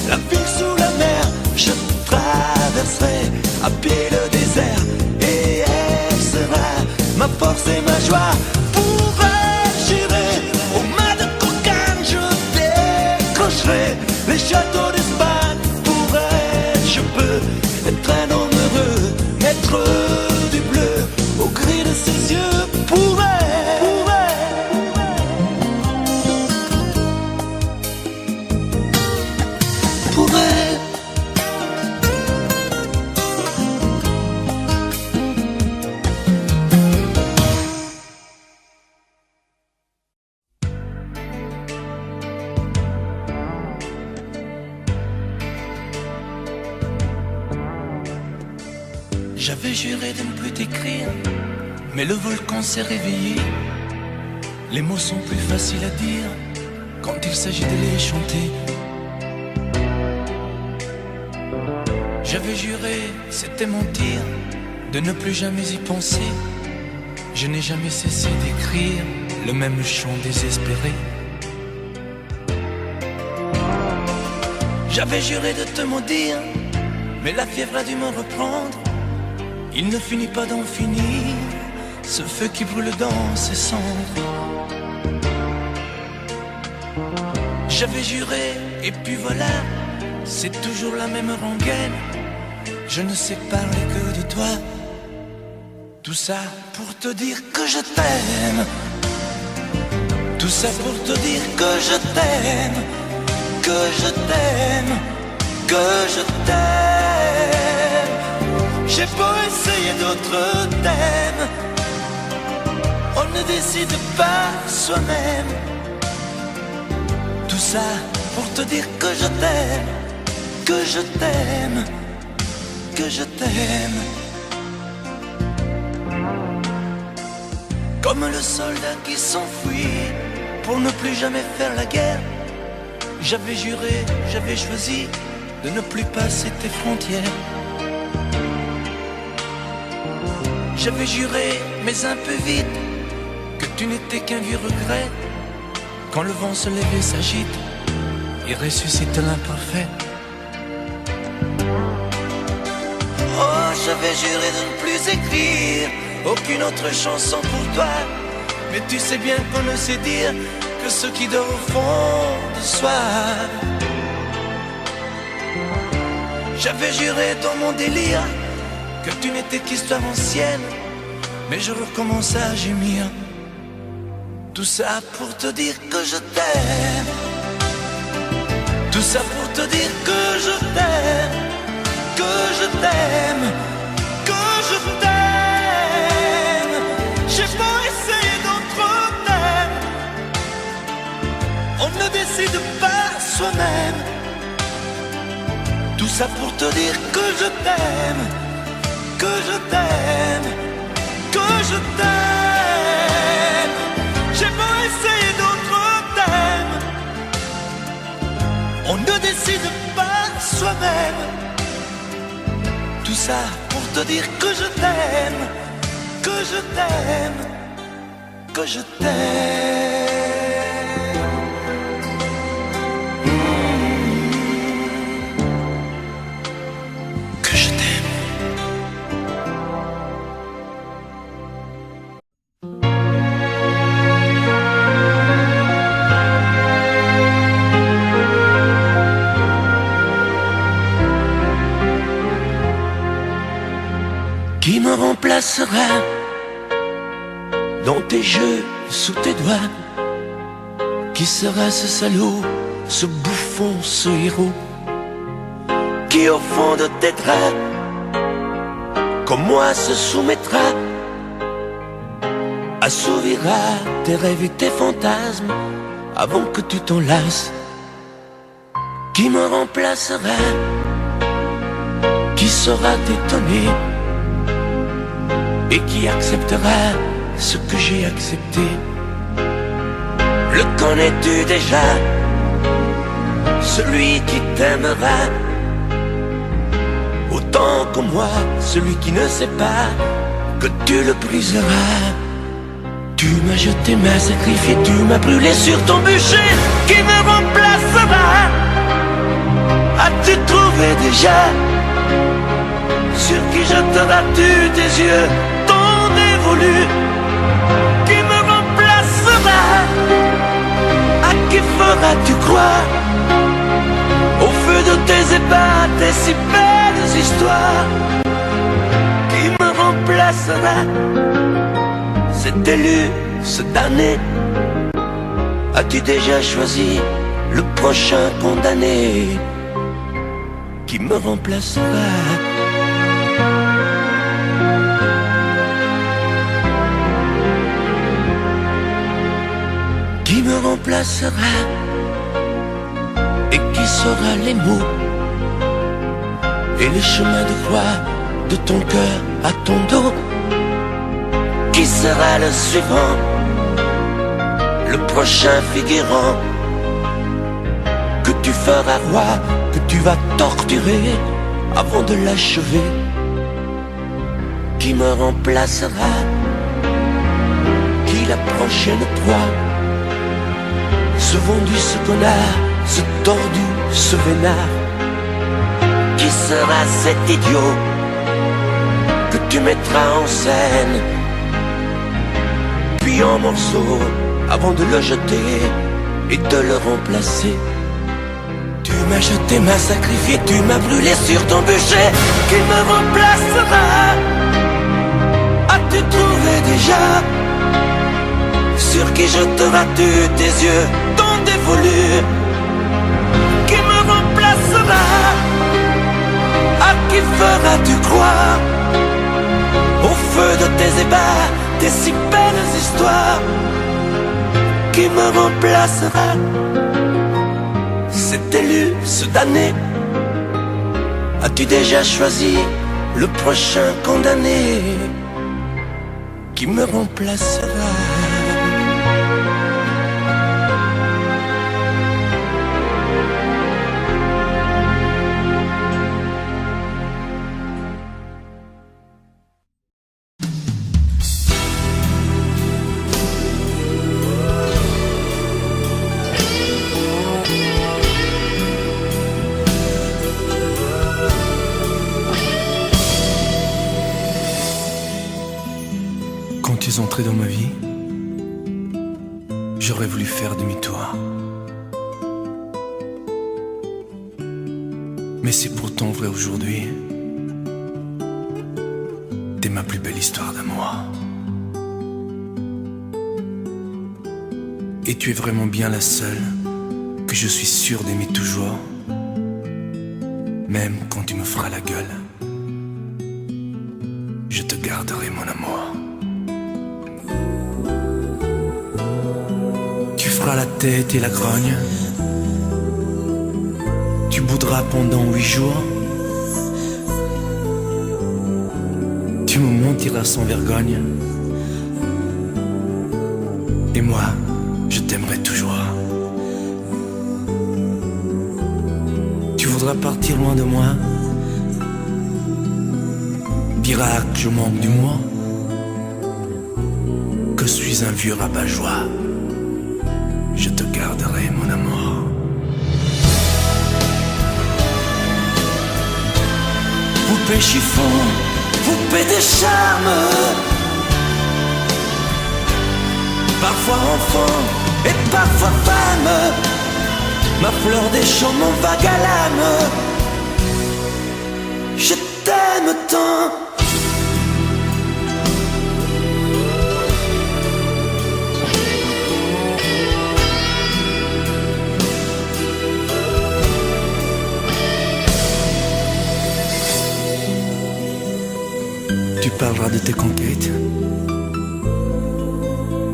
la ville sous la mer, je traverserai à pied le désert, et elle sera ma force et ma joie. Pour elle, j'irai au mât de cocagne, je décrocherai les châteaux d'Espagne. Pour elle, je peux être un homme heureux, maître du bleu au gris de ses yeux. Pour elle, pour elle, pour elle. J'avais juré de ne plus t'écrire, mais le volcan s'est réveillé. Les mots sont plus faciles à dire quand il s'agit de les chanter. J'avais juré, c'était mentir, de ne plus jamais y penser. Je n'ai jamais cessé d'écrire le même chant désespéré. J'avais juré de te maudire, mais la fièvre a dû me reprendre. Il ne finit pas d'en finir, ce feu qui brûle dans ses cendres. J'avais juré, et puis voilà, c'est toujours la même rengaine. Je ne sais parler que de toi. Tout ça pour te dire que je t'aime. Tout ça pour te dire que je t'aime, que je t'aime, que je t'aime. J'ai beau essayer d'autres thèmes, on ne décide pas soi-même. Tout ça pour te dire que je t'aime, que je t'aime, que je t'aime. Comme le soldat qui s'enfuit pour ne plus jamais faire la guerre. J'avais juré, j'avais choisi de ne plus passer tes frontières. J'avais juré, mais un peu vite, que tu n'étais qu'un vieux regret. Quand le vent se lève et s'agite, il ressuscite l'imparfait. Oh, j'avais juré de ne plus écrire aucune autre chanson pour toi. Mais tu sais bien qu'on ne sait dire que ce qui dort au fond de soi. J'avais juré dans mon délire que tu n'étais qu'histoire ancienne, mais je recommence à gémir. Tout ça pour te dire que je t'aime. Tout ça pour te dire que je t'aime, que je t'aime, que je t'aime. J'ai beau essayer d'autres thèmes, on ne décide pas soi-même. Tout ça pour te dire que je t'aime, que je t'aime, que je t'aime. J'ai beau essayer d'autres thèmes, on ne décide pas soi-même. Tout ça pour te dire que je t'aime, que je t'aime, que je t'aime. remplacera dans tes jeux, sous tes doigts. Qui sera ce salaud, ce bouffon, ce héros, qui au fond de tes draps, comme moi, se soumettra, assouvira tes rêves et tes fantasmes avant que tu t'en lasses. Qui me remplacera, qui saura t'étonner et qui acceptera ce que j'ai accepté. Le connais-tu déjà, celui qui t'aimera autant que moi, celui qui ne sait pas que tu le briseras. Tu m'as jeté, m'as sacrifié, tu m'as brûlé sur ton bûcher. Qui me remplacera? As-tu trouvé déjà sur qui jetteras-tu tes yeux, ton dévolu? Qui me remplacera? À qui feras-tu croire au feu de tes ébats, tes si belles histoires? Qui me remplacera? Cet élu, ce damné, as-tu déjà choisi le prochain condamné? Qui me remplacera? Qui me remplacera? Et qui saura les mots et les chemins de croix de ton cœur à ton dos? Qui sera le suivant, le prochain figurant que tu feras roi, que tu vas torturer avant de l'achever? Qui me remplacera? Qui la prochaine proie? Ce vendu, ce connard, ce tordu, ce vénard? Qui sera cet idiot que tu mettras en scène, puis en morceaux, avant de le jeter et de le remplacer? Tu m'as jeté, m'as sacrifié, tu m'as brûlé sur ton bûcher. Qui me remplacera? As-tu trouvé déjà sur qui jetteras-tu tes yeux, ton dévolu? Qui me remplacera? À qui feras-tu croire au feu de tes ébats, tes si belles histoires? Qui me remplacera? Cet élu, ce damné, as-tu déjà choisi le prochain condamné? Qui me remplacera? Entré dans ma vie, j'aurais voulu faire demi-tour. Mais c'est pourtant vrai aujourd'hui. T'es ma plus belle histoire d'amour. Et tu es vraiment bien la seule que je suis sûr d'aimer toujours, même quand tu me feras la gueule. Je te garderai mon amour. Tu feras la tête et la grogne, tu boudras pendant 8 jours, tu me mentiras sans vergogne, et moi, je t'aimerai toujours. Tu voudras partir loin de moi, diras que je manque d'humour, que je suis un vieux rabat-joie. Je te garderai mon amour. Poupée chiffon, poupée des charmes, parfois enfant et parfois femme, ma fleur des champs, mon vague à l'âme. Je t'aime tant parleras de tes conquêtes,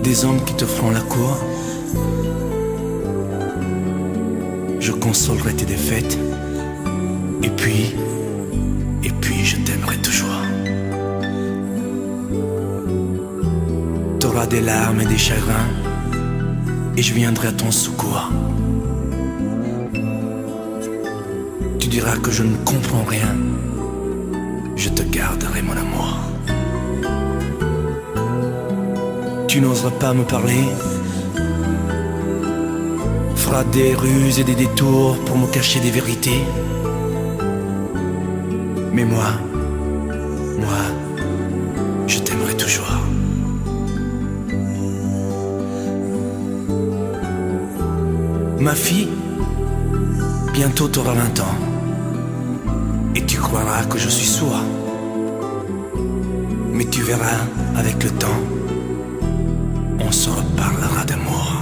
des hommes qui te feront la cour. Je consolerai tes défaites, et puis je t'aimerai toujours. T'auras des larmes et des chagrins, et je viendrai à ton secours. Tu diras que je ne comprends rien, je te garderai mon amour. Tu n'oseras pas me parler, feras des ruses et des détours pour me cacher des vérités. Mais moi, je t'aimerai toujours. Ma fille, bientôt t'auras 20 ans, et tu croiras que je suis sourd. Mais tu verras, avec le temps, on se reparlera d'amour.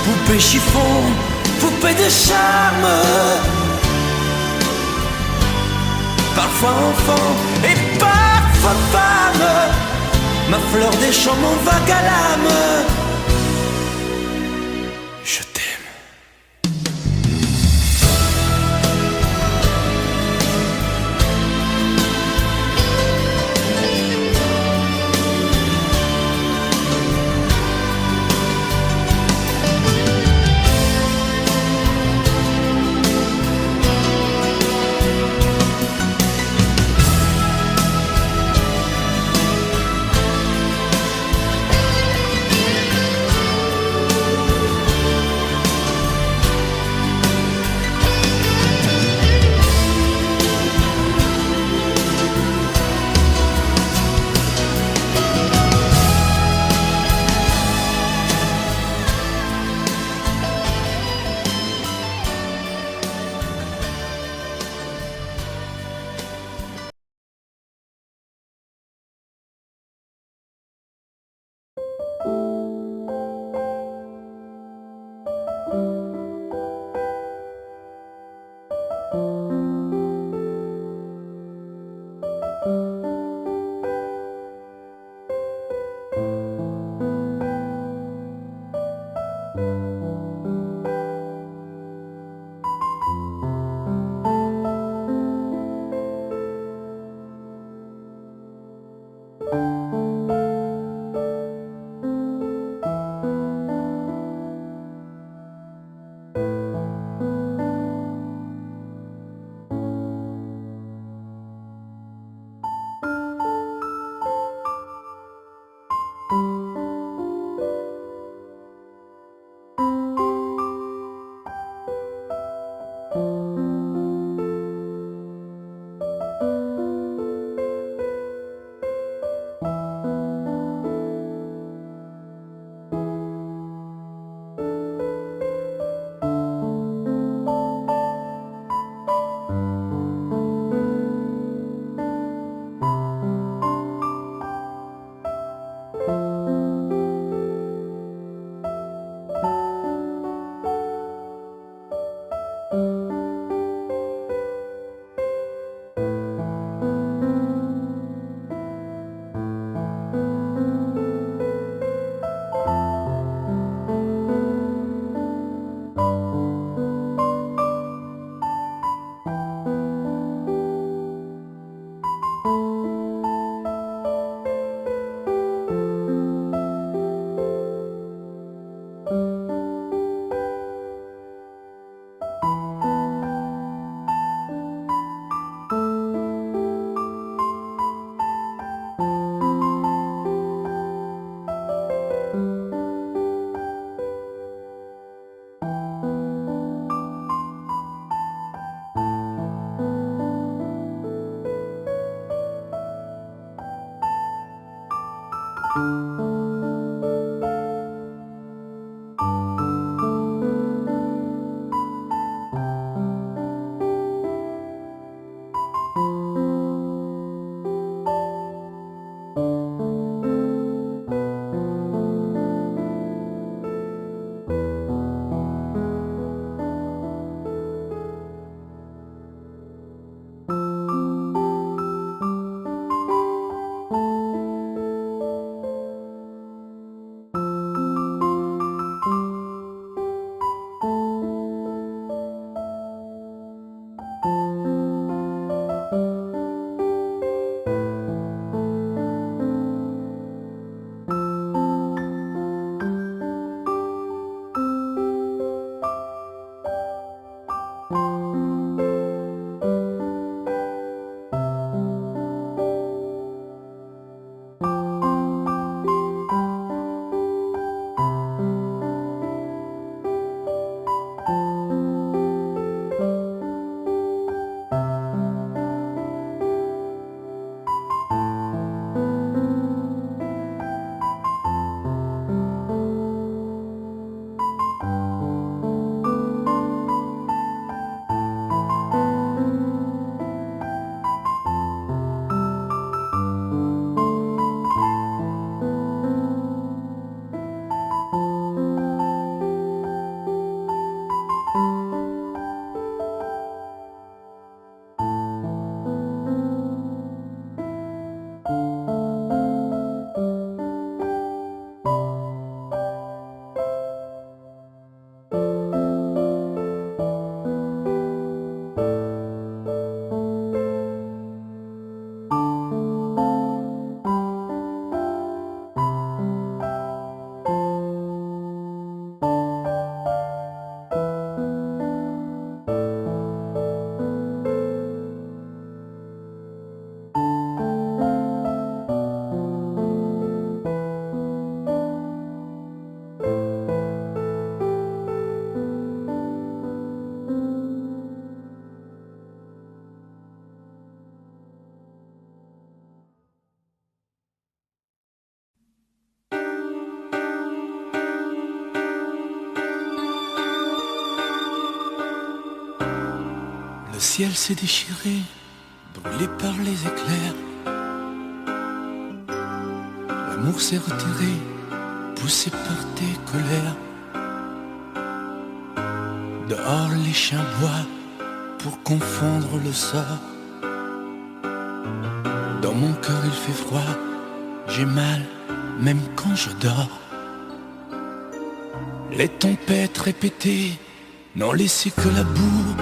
Poupée chiffon, poupée de charme, parfois enfant et parfois femme, ma fleur des champs, mon vague à l'âme. Je t'aime. ciel s'est déchiré, brûlé par les éclairs. L'amour s'est retiré, poussé par tes colères. Dehors les chiens boient pour confondre le sort. Dans mon cœur il fait froid, j'ai mal même quand je dors. Les tempêtes répétées n'ont laissé que la boue.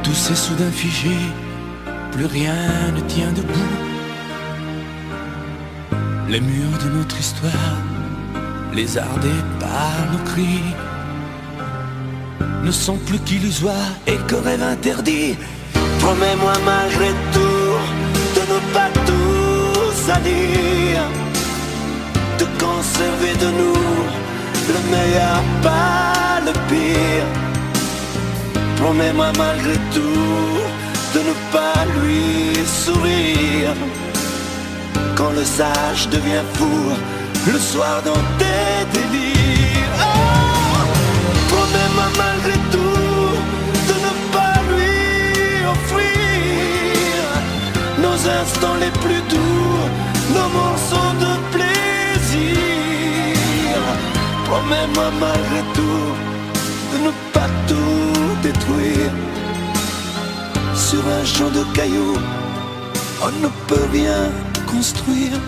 Tout s'est soudain figé, plus rien ne tient debout. Les murs de notre histoire, lézardés par nos cris, ne sont plus qu'illusoires et que rêve interdit. Promets-moi malgré tout de ne pas tout salir, de conserver de nous le meilleur, pas le pire. Promets-moi malgré tout de ne pas lui sourire quand le sage devient fou le soir dans tes délires. Oh, promets-moi malgré tout de ne pas lui offrir nos instants les plus doux, nos morceaux de plaisir. Promets-moi malgré tout de ne pas tout détruire. Sur un champ de cailloux, on ne peut rien construire.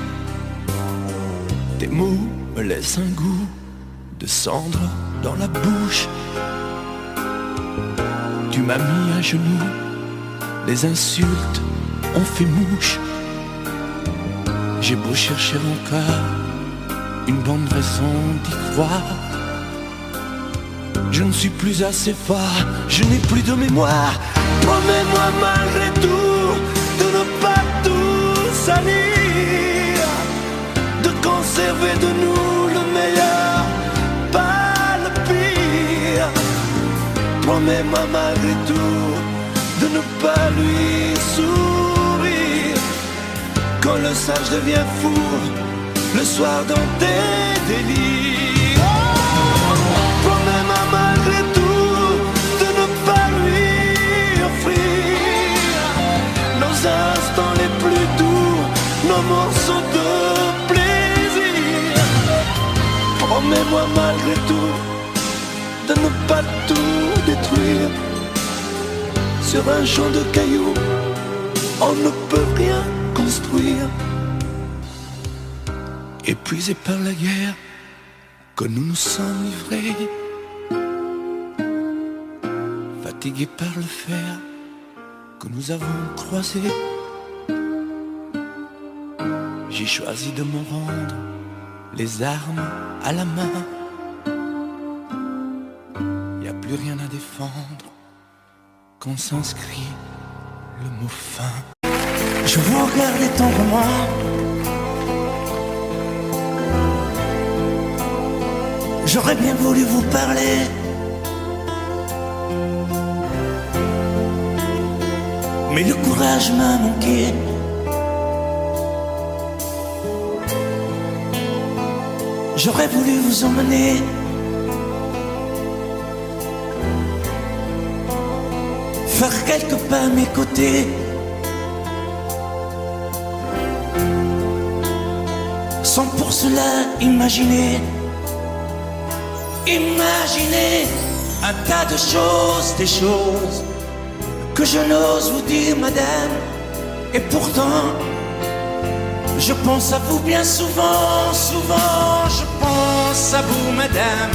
Tes mots me laissent un goût de cendre dans la bouche. Tu m'as mis à genoux, les insultes ont fait mouche. J'ai beau chercher encore une bonne raison d'y croire, je ne suis plus assez fort, je n'ai plus de mémoire. Promets-moi malgré tout de ne pas tout salir, de conserver de nous le meilleur, pas le pire. Promets-moi malgré tout de ne pas lui sourire quand le sage devient fou le soir dans tes délires. Oh, promets-moi malgré tout de ne pas lui offrir nos instants les plus doux, nos morceaux de plaisir. Promets-moi malgré tout de ne pas tout détruire. Sur un champ de cailloux, on ne peut rien construire. Épuisés par la guerre que nous nous sommes livrés, fatigués par le fer que nous avons croisé, j'ai choisi de me rendre les armes à la main. Y a plus rien à défendre quand s'inscrit le mot fin. Je vous regardais ton remords, j'aurais bien voulu vous parler, mais le courage m'a manqué. J'aurais voulu vous emmener faire quelques pas à mes côtés, sans pour cela imaginer un tas de choses, des choses que je n'ose vous dire, madame. Et pourtant, je pense à vous bien souvent, souvent je pense à vous, madame.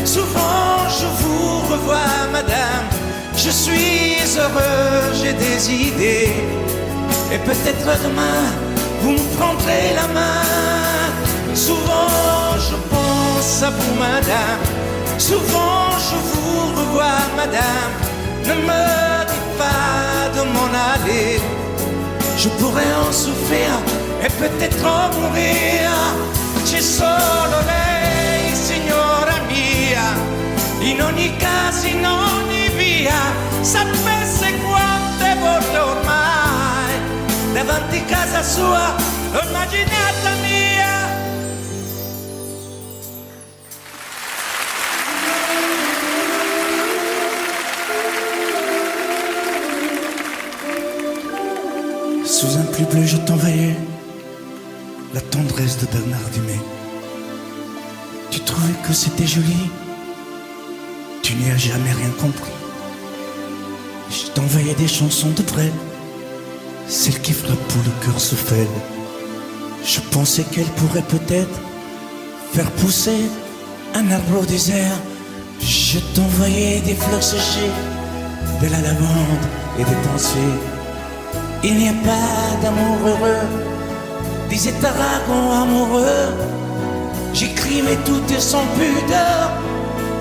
Souvent je vous revois, madame. Je suis heureux, j'ai des idées, et peut-être demain vous me prendrez la main. Souvent je pense à vous, madame. Souvent je vous revois, madame. Ne me dites pas de m'en aller, je pourrais en souffrir e peut-être en mourir. C'è solo lei, signora mia, in ogni caso, in ogni via. Sapesse quante volte ormai davanti casa sua l'ho immaginata mia. plus bleu, je t'envoyais la tendresse de Bernard Dumay. Tu trouvais que c'était joli, tu n'y as jamais rien compris. Je t'envoyais des chansons de Brel, celles qui frappent où le cœur se fêle. Je pensais qu'elle pourrait peut-être faire pousser un arbre au désert. Je t'envoyais des fleurs séchées, de la lavande et des pensées. Il n'y a pas d'amour heureux, disait Aragon amoureux. J'écrivais tout et sans pudeur,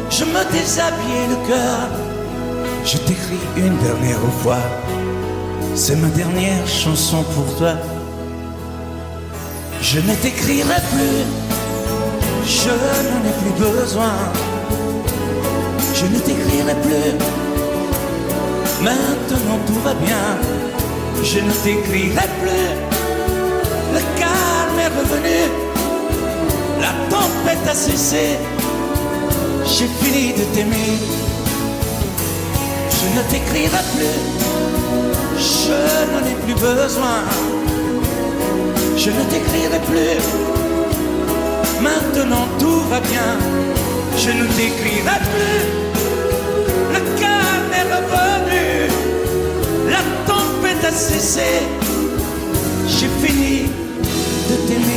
je me déshabillais le cœur. Je t'écris une dernière fois, c'est ma dernière chanson pour toi. Je ne t'écrirai plus, je n'en ai plus besoin. Je ne t'écrirai plus, maintenant tout va bien. Je ne t'écrirai plus, le calme est revenu, la tempête a cessé, j'ai fini de t'aimer. Je ne t'écrirai plus, je n'en ai plus besoin. Je ne t'écrirai plus, maintenant tout va bien. Je ne t'écrirai plus, le calme est revenu, la tempête a cessé, j'ai fini de t'aimer.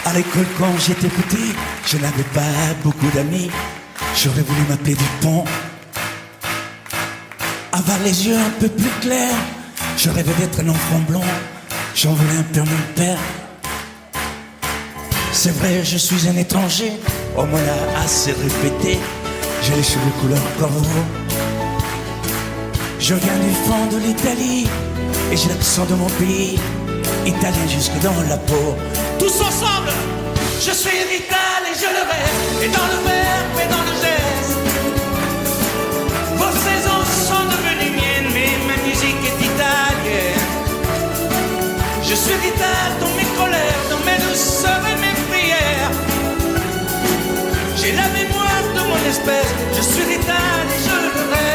À l'école quand j'étais petit, je n'avais pas beaucoup d'amis. J'aurais voulu m'appeler Dupont, avoir les yeux un peu plus clairs. Je rêvais d'être un enfant blond, j'en voulais un peu à mon père. C'est vrai, je suis un étranger, on me l'a assez répété. J'ai les cheveux couleur corbeau. Je viens du fond de l'Italie et j'ai l'accent de mon pays, italien jusque dans la peau. Tous ensemble, je suis vital et je le reste, et dans le verbe et dans le geste. Vos saisons sont devenues miennes, mais ma musique est italienne. Je suis vital dans mes colères, dans mes douceurs et mes prières. J'ai la mémoire de mon espèce, je suis vital et je le reste.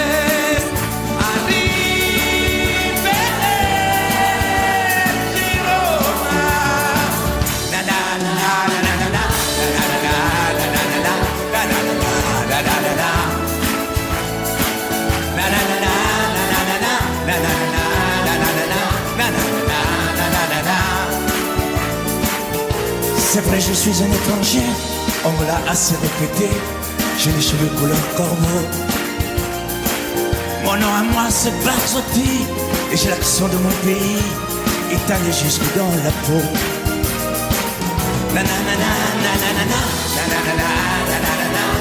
C'est vrai, je suis un étranger, on me l'a assez répété. J'ai les cheveux couleur corbeau. Mon nom à moi c'est Barzotti, et j'ai l'accent de mon pays, italien jusque dans la peau. Na na na na na na na na na na na na na.